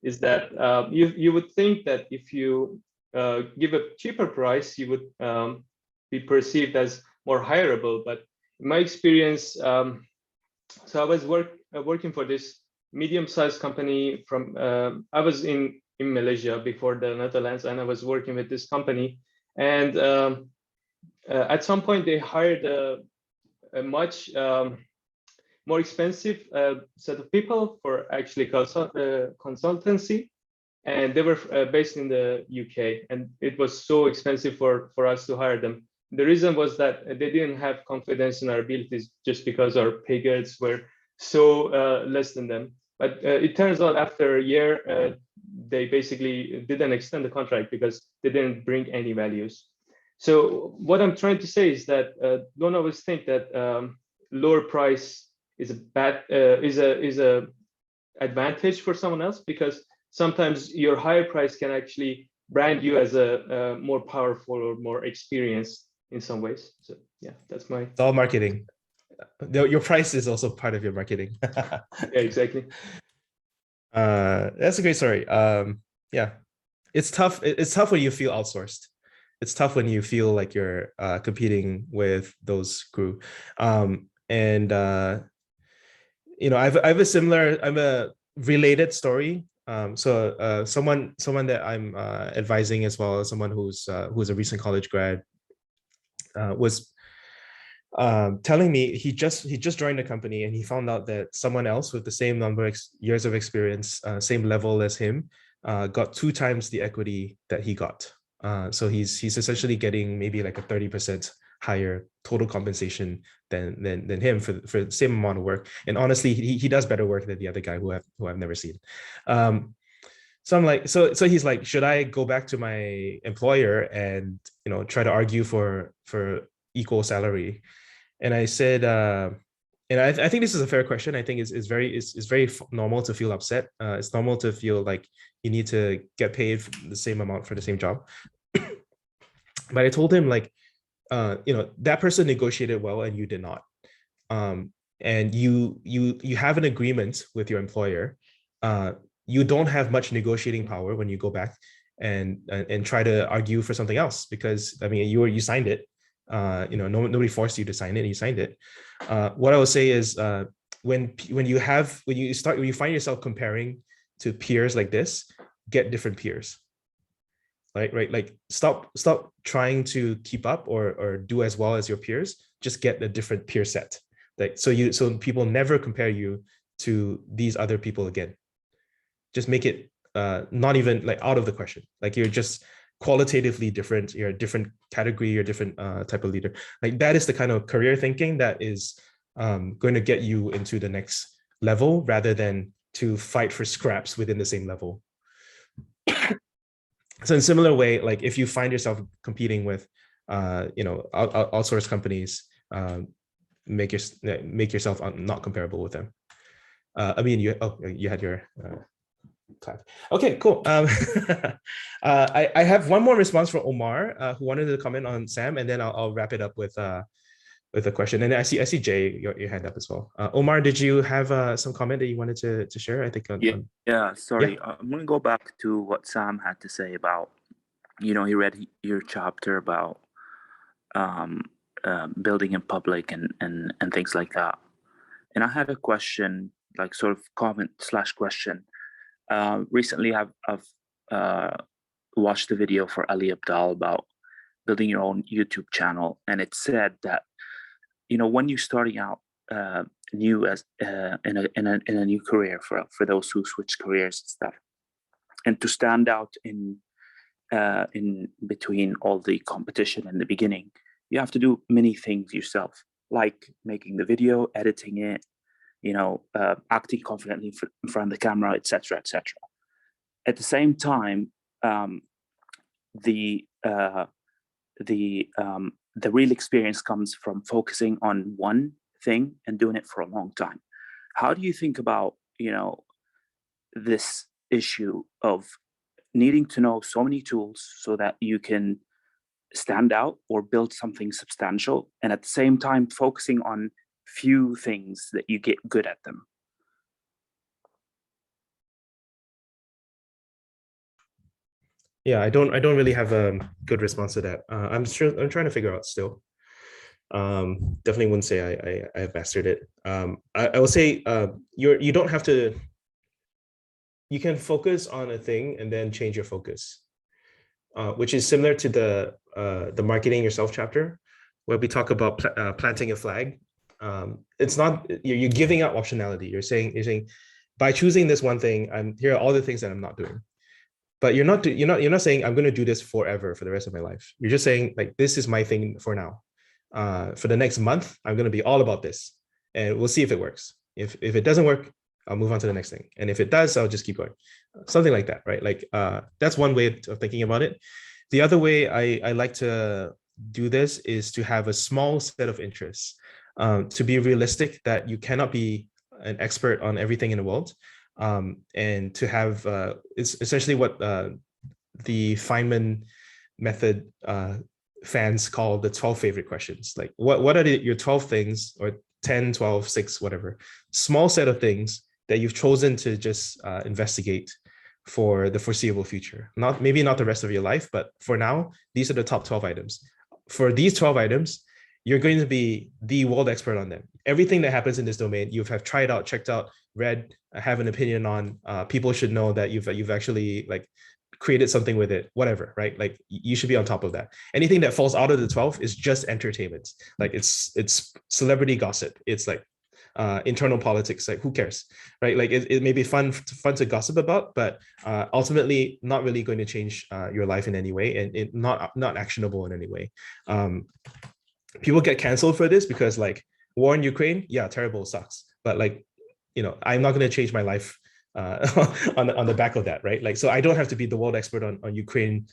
is that you would think that if you give a cheaper price, you would be perceived as more hireable. But in my experience, so I was working for this medium-sized company from I was in Malaysia before the Netherlands, and I was working with this company, and at some point they hired a much more expensive set of people for actually consultancy, and they were based in the UK, and it was so expensive for us to hire them. The reason was that they didn't have confidence in our abilities just because our pay grades were so less than them. But it turns out after a year, they basically didn't extend the contract because they didn't bring any values. So what I'm trying to say is that don't always think that lower price is a bad is a advantage for someone else, because sometimes your higher price can actually brand you as a more powerful or more experienced in some ways. So yeah, that's my. It's all marketing. Your price is also part of your marketing. Yeah, exactly. That's a great story. Yeah, it's tough. It's tough when you feel outsourced. It's tough when you feel like you're competing with those crew. And you know, I have a similar, I'm a related story. So someone that I'm advising as well, someone who's a recent college grad, was telling me he just joined the company, and he found out that someone else with the same number of years of experience, same level as him, got 2 times the equity that he got. So he's essentially getting maybe like a 30% higher total compensation than him for the same amount of work. And honestly, he does better work than the other guy who I've never seen. So I'm like, so he's like, should I go back to my employer and, you know, try to argue for equal salary? And I said, and I think this is a fair question. I think it's very normal to feel upset. It's normal to feel like you need to get paid the same amount for the same job. But I told him, like, you know, that person negotiated well and you did not. And you have an agreement with your employer. You don't have much negotiating power when you go back and try to argue for something else, because I mean, you signed it. You know, nobody forced you to sign it. You signed it. What I would say is, when you find yourself comparing to peers like this, get different peers. Right? Like stop trying to keep up or do as well as your peers. Just get a different peer set. Like so people never compare you to these other people again. Just make it not even like out of the question. Like you're just qualitatively different. You're a different category. You're a different type of leader. Like that is the kind of career thinking that is going to get you into the next level, rather than to fight for scraps within the same level. So in a similar way, like if you find yourself competing with, you know, outsourced companies, make yourself not comparable with them. I mean, you had your clap. Okay, cool. I have one more response from Omar, who wanted to comment on Sam, and then I'll wrap it up with a question. And I see Jay, your hand up as well. Omar, did you have some comment that you wanted to share? I think. Sorry. Yeah. I'm gonna go back to what Sam had to say about, you know, he read your chapter about building in public and things like that. And I had a question, like sort of comment / question. Recently, I've watched the video for Ali Abdaal about building your own YouTube channel, and it said that, you know, when you're starting out new as in a new career, for those who switch careers and stuff, and to stand out in between all the competition in the beginning, you have to do many things yourself. like making the video, editing it, acting confidently in front of the camera, etc., etc. At the same time, the real experience comes from focusing on one thing and doing it for a long time. How do you think about, this issue of needing to know so many tools so that you can stand out or build something substantial, and at the same time focusing on few things that you get good at them? Yeah, I don't really have a good response to that. I'm trying to figure out still. Definitely wouldn't say I have mastered it. I will say you don't have to. You can focus on a thing and then change your focus, which is similar to the marketing yourself chapter, where we talk about planting a flag. It's not you're giving up optionality. You're saying by choosing this one thing, here are all the things that I'm not doing. But you're not saying I'm going to do this forever for the rest of my life. You're just saying like this is my thing for now. For the next month, I'm going to be all about this, and we'll see if it works. If it doesn't work, I'll move on to the next thing. And if it does, I'll just keep going. Something like that, right? Like that's one way of thinking about it. The other way I like to do this is to have a small set of interests, to be realistic that you cannot be an expert on everything in the world. And to have it's essentially what the Feynman method fans call the 12 favorite questions. Like what are your 12 things, or 10, 12, 6, whatever, small set of things that you've chosen to just investigate for the foreseeable future. Maybe not the rest of your life, but for now, these are the top 12 items. For these 12 items, you're going to be the world expert on them. Everything that happens in this domain, you have tried out, checked out, read, have an opinion on. People should know that you've actually like created something with it, whatever, right? Like you should be on top of that. Anything that falls out of the 12 is just entertainment. Like it's celebrity gossip. It's like internal politics. Like who cares, right? Like it may be fun to gossip about, but ultimately not really going to change your life in any way, and it not actionable in any way. People get canceled for this because like war in Ukraine, yeah, terrible, sucks. But like, I'm not going to change my life on the back of that, right? Like, so I don't have to be the world expert on Ukraine,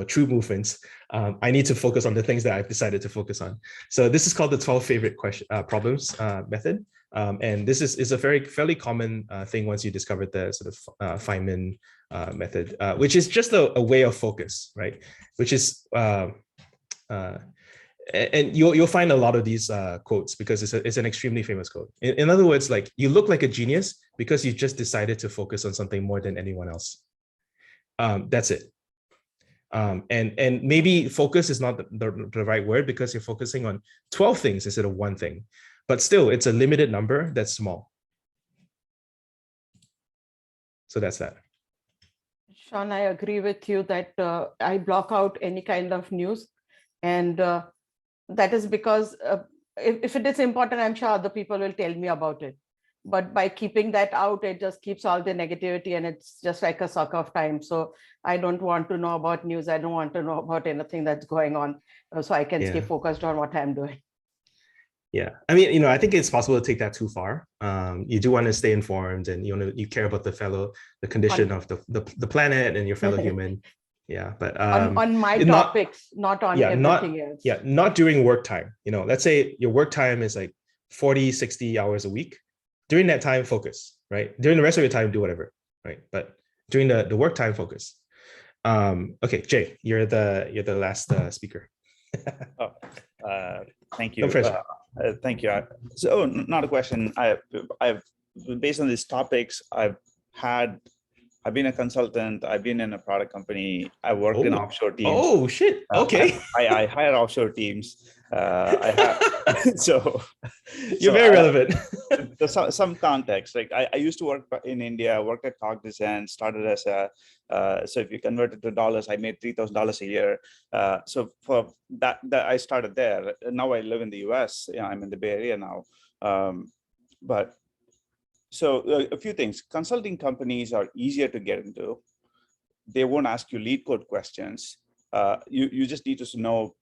troop movements. I need to focus on the things that I've decided to focus on. So this is called the 12 favorite problems method. And this is a fairly common thing once you discover the sort of Feynman method, which is just a way of focus, right? Which is and you'll find a lot of these quotes because it's an extremely famous quote. In other words, like you look like a genius because you just decided to focus on something more than anyone else. That's it. And maybe focus is not the right word because you're focusing on 12 things instead of one thing, but still it's a limited number that's small. So that's that. Sean, I agree with you that I block out any kind of news, and that is because if it is important, I'm sure other people will tell me about it. But by keeping that out, it just keeps all the negativity, and it's just like a suck of time. So I don't want to know about news. I don't want to know about anything that's going on, so I can stay focused on what I'm doing. Yeah, I mean, I think it's possible to take that too far. You do want to stay informed, and you care about the condition of the planet and your fellow human. Yeah, but on my topics, not on everything else. Yeah, not during work time. Let's say your work time is like 40, 60 hours a week. During that time, focus, right? During the rest of your time, do whatever, right? But during the work time, focus. Okay, Jay, you're the last speaker. Thank you. No pressure. Thank you. So, not a question. I've based on these topics, I've been a consultant. I've been in a product company. I worked in offshore teams. Oh shit! Okay. I hire offshore teams. So you're very relevant. Some context. Like I used to work in India. Worked at Cognizant. Started as a so if you convert it to dollars, I made $3,000 a year. So for that I started there. Now I live in the US. I'm in the Bay Area now. But so a few things. Consulting companies are easier to get into. They won't ask you lead code questions. You just need to know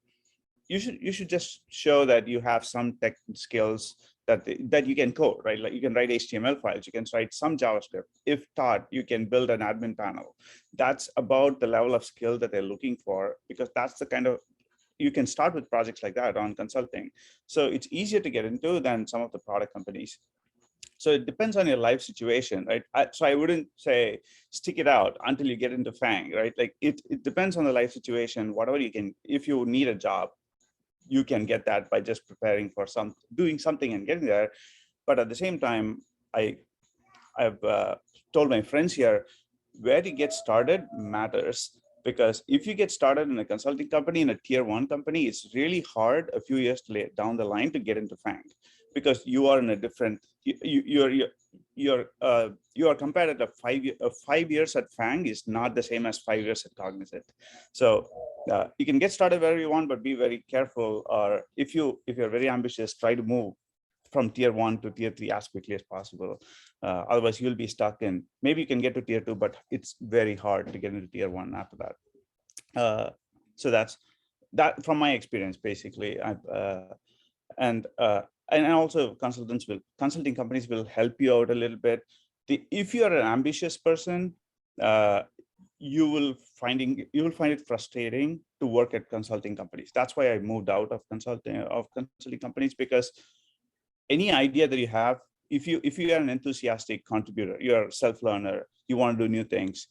you should just show that you have some tech skills that you can code, right? Like you can write HTML files, you can write some JavaScript. If taught, you can build an admin panel. That's about the level of skill that they're looking for, because that's the kind of, you can start with projects like that on consulting. So it's easier to get into than some of the product companies. So it depends on your life situation, right? So I wouldn't say stick it out until you get into FANG, right? Like it depends on the life situation. Whatever you can, if you need a job, you can get that by just preparing for doing something and getting there. But at the same time, I've told my friends here, where you get started matters, because if you get started in a consulting company, in a tier 1 company, it's really hard a few years down the line to get into FANG, because you are in a different, you are compared at 5 years at FANG is not the same as 5 years at Cognizant. So you can get started wherever you want, but be very careful. Or if you're very ambitious, try to move from tier 1 to tier 3 as quickly as possible. Otherwise, you'll be stuck in, maybe you can get to tier 2, but it's very hard to get into tier 1 after that. So that's that from my experience, basically. And also consulting companies will help you out a little bit. If you are an ambitious person, you will find it frustrating to work at consulting companies. That's why I moved out of consulting companies, because any idea that you have, if you are an enthusiastic contributor, you're a self-learner, you want to do new things,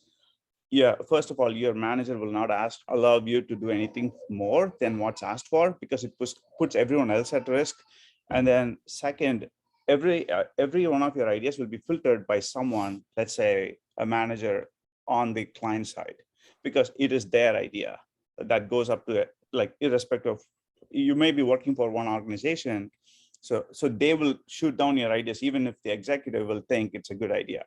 yeah, first of all, your manager will not allow you to do anything more than what's asked for, because it puts everyone else at risk. And then second, every one of your ideas will be filtered by someone, let's say a manager on the client side, because it is their idea that goes up to it, like irrespective of, you may be working for one organization, so they will shoot down your ideas even if the executive will think it's a good idea,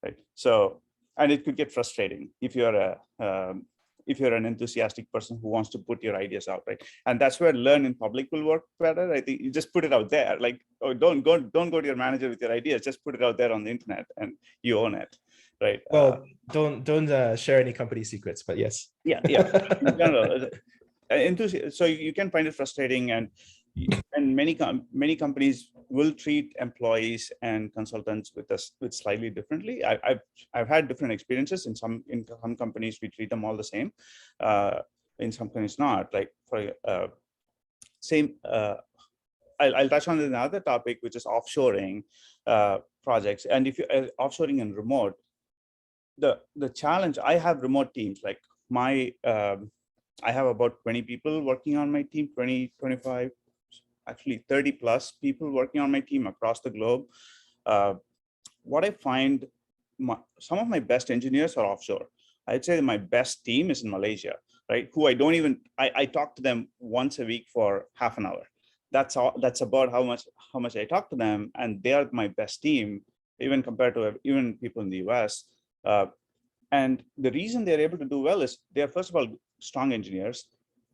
right? So, and it could get frustrating if you're an enthusiastic person who wants to put your ideas out, right? And that's where learn in public will work better. I think you just put it out there, like, oh, don't go to your manager with your ideas, just put it out there on the internet and you own it, right? Well, don't share any company secrets, but yes. Yeah. In general, so you can find it frustrating, and many companies will treat employees and consultants with slightly differently. I've had different experiences. In some companies we treat them all the same, in some companies not. Like for I'll touch on another topic, which is offshoring projects. And if you offshoring and remote, the challenge, I have remote teams, like I have about 20 people working on my team, 20, 25, actually 30 plus people working on my team across the globe. What I find, some of my best engineers are offshore. I'd say my best team is in Malaysia, right? Who I talk to them once a week for half an hour. That's about how much I talk to them, and they are my best team, even compared to even people in the US. And the reason they're able to do well is they're, first of all, strong engineers.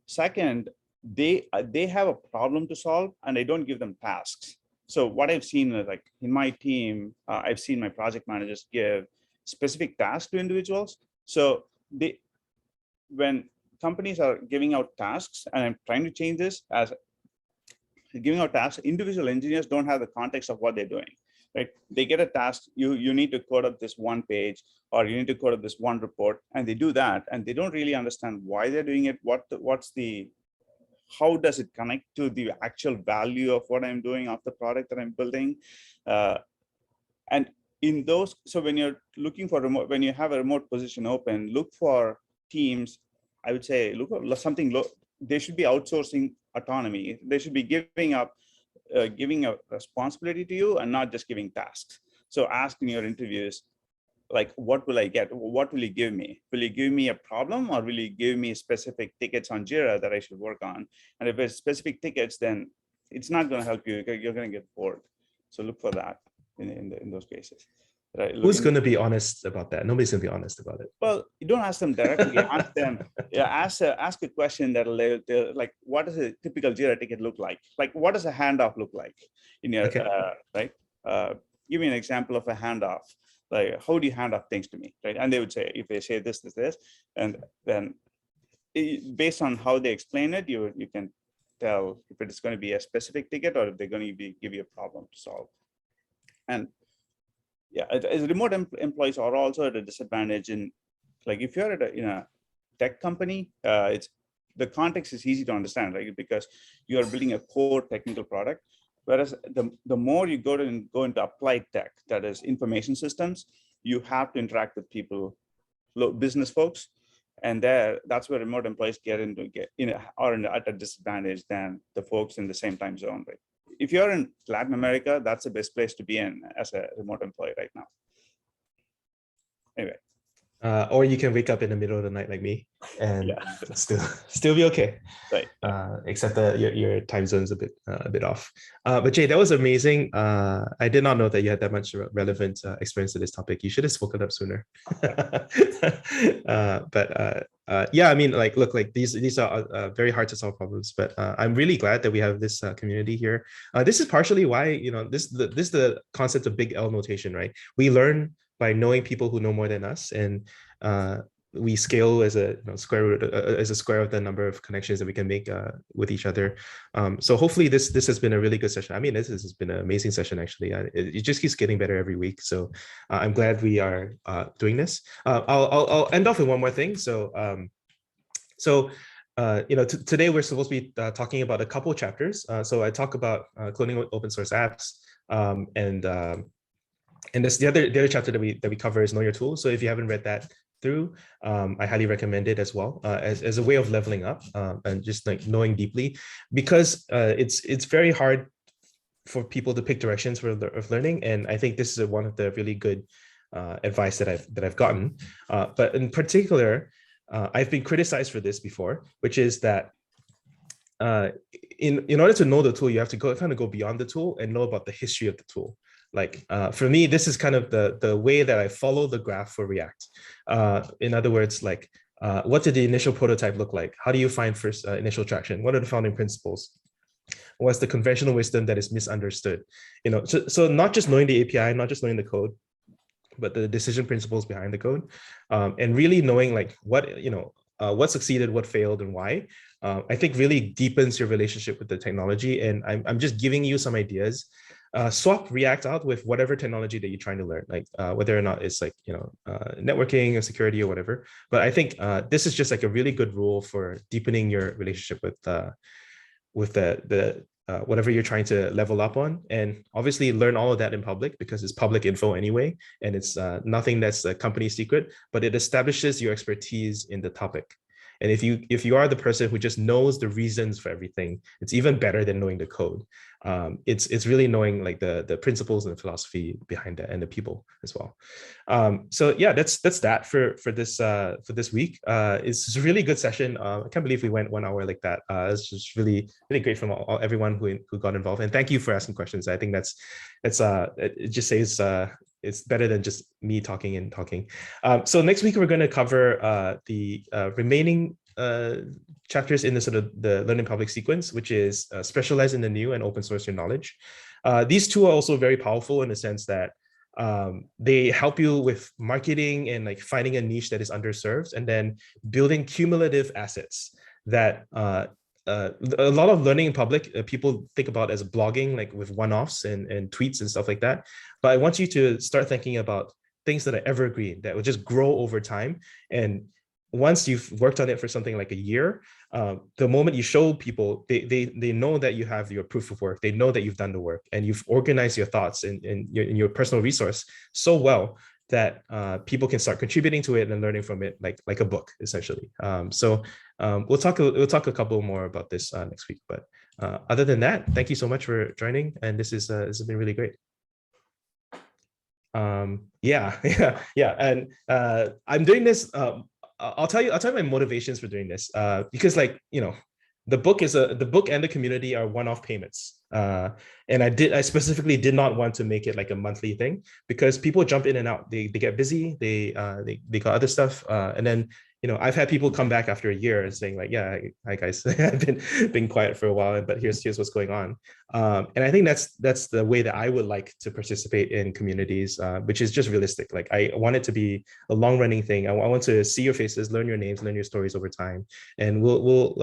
Second, they have a problem to solve, and I don't give them tasks. So what I've seen is, like in my team, I've seen my project managers give specific tasks to individuals. So when companies are giving out tasks, and I'm trying to change this, as giving out tasks, individual engineers don't have the context of what they're doing. Right? They get a task, you need to code up this one page, or you need to code up this one report, and they do that, and they don't really understand why they're doing it, how does it connect to the actual value of what I'm doing, of the product that I'm building. And in those, so when you're looking for remote, when you have a remote position open, look for teams. I would say look for something low. They should be outsourcing autonomy. They should be giving a responsibility to you and not just giving tasks. So ask in your interviews, like, what will I get? What will you give me? Will you give me a problem, or will you give me specific tickets on Jira that I should work on? And if it's specific tickets, then it's not going to help you. You're going to get bored. So look for that in those cases. Right? Who's going to be honest about that? Nobody's going to be honest about it. Well, you don't ask them directly. Ask them. Yeah, ask a question that like, what does a typical Jira ticket look like? Like, what does a handoff look like in your right? Give me an example of a handoff. Like, how do you hand off things to me, right? And they would say, if they say this, and then based on how they explain it, you can tell if it is going to be a specific ticket or if they're going to give you a problem to solve. And yeah, as remote employees are also at a disadvantage in, like, if you're at a tech company, it's the context is easy to understand, right? Because you are building a core technical product. Whereas the more you go into applied tech, that is information systems, you have to interact with people, business folks, and that's where remote employees are at a disadvantage than the folks in the same time zone, right? If you're in Latin America, that's the best place to be in as a remote employee right now. Anyway. Or you can wake up in the middle of the night like me and still be okay. Right. Except that your time zone's a bit off. But Jay, that was amazing. I did not know that you had that much relevant experience to this topic. You should have spoken up sooner. Yeah, I mean, like, look, like these are very hard to solve problems, but I'm really glad that we have this community here. This is partially why, this is the concept of big L notation, right? We learn by knowing people who know more than us, and we scale as a square root as a square of the number of connections that we can make with each other. So hopefully this has been a really good session. I mean, this has been an amazing session actually. It just keeps getting better every week. So I'm glad we are doing this. I'll end off with one more thing. So today we're supposed to be talking about a couple chapters. So I talk about cloning open source apps, and this the other chapter that we cover is Know Your Tool. So if you haven't read that through, I highly recommend it as well, as a way of leveling up and just like knowing deeply, because it's very hard for people to pick directions of learning. And I think this is one of the really good advice that I've gotten. But in particular, I've been criticized for this before, which is that in order to know the tool, you have to go beyond the tool and know about the history of the tool. Like for me, this is kind of the way that I follow the graph for React. In other words, like what did the initial prototype look like? How do you find first initial traction? What are the founding principles? What's the conventional wisdom that is misunderstood? So not just knowing the API, not just knowing the code, but the decision principles behind the code, and really knowing like what succeeded, what failed, and why. I think really deepens your relationship with the technology. And I'm just giving you some ideas. Swap React out with whatever technology that you're trying to learn, like whether or not it's like networking or security or whatever. But I think this is just like a really good rule for deepening your relationship with the whatever you're trying to level up on. And obviously learn all of that in public, because it's public info anyway, and it's nothing that's a company secret, but it establishes your expertise in the topic. And if you are the person who just knows the reasons for everything, it's even better than knowing the code. It's really knowing like the principles and the philosophy behind that, and the people as well. So yeah, that's that for this week. It's a really good session. I can't believe we went 1 hour like that. It's just really great from everyone who got involved, and thank you for asking questions. I think it just says it's better than just me talking and talking. So next week we're going to cover the remaining chapters in the sort of the learning public sequence, which is specialize in the new and open source your knowledge. These two are also very powerful in the sense that they help you with marketing and like finding a niche that is underserved, and then building cumulative assets that a lot of learning in public people think about as blogging, like with one-offs and tweets and stuff like that. But I want you to start thinking about things that are evergreen, that will just grow over time. And once you've worked on it for something like a year, the moment you show people, they know that you have your proof of work. They know that you've done the work, and you've organized your thoughts in your personal resource so well that people can start contributing to it and learning from it like a book, essentially. So we'll talk a couple more about this next week. But other than that, thank you so much for joining, and this has been really great. Yeah, and I'm doing this. I'll tell you my motivations for doing this, because the book and the community are one-off payments. And I specifically did not want to make it like a monthly thing, because people jump in and out. They get busy, they got other stuff, and then I've had people come back after a year and saying like, yeah, hi guys, I've been quiet for a while, but here's what's going on. And I think that's the way that I would like to participate in communities, which is just realistic. Like I want it to be a long running thing. I want to see your faces, learn your names, learn your stories over time, and we'll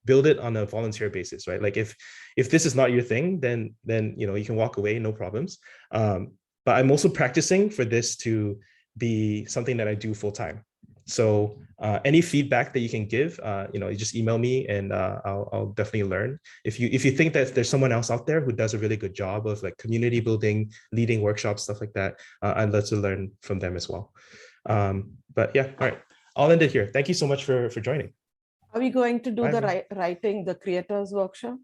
build it on a volunteer basis, right? Like if this is not your thing, then you can walk away, no problems. But I'm also practicing for this to be something that I do full time. So any feedback that you can give, you just email me, and I'll definitely learn. If you think that there's someone else out there who does a really good job of like community building, leading workshops, stuff like that, I'd love to learn from them as well. But yeah, all right, I'll end it here. Thank you so much for joining. Are we going to do the writing, the creators workshop?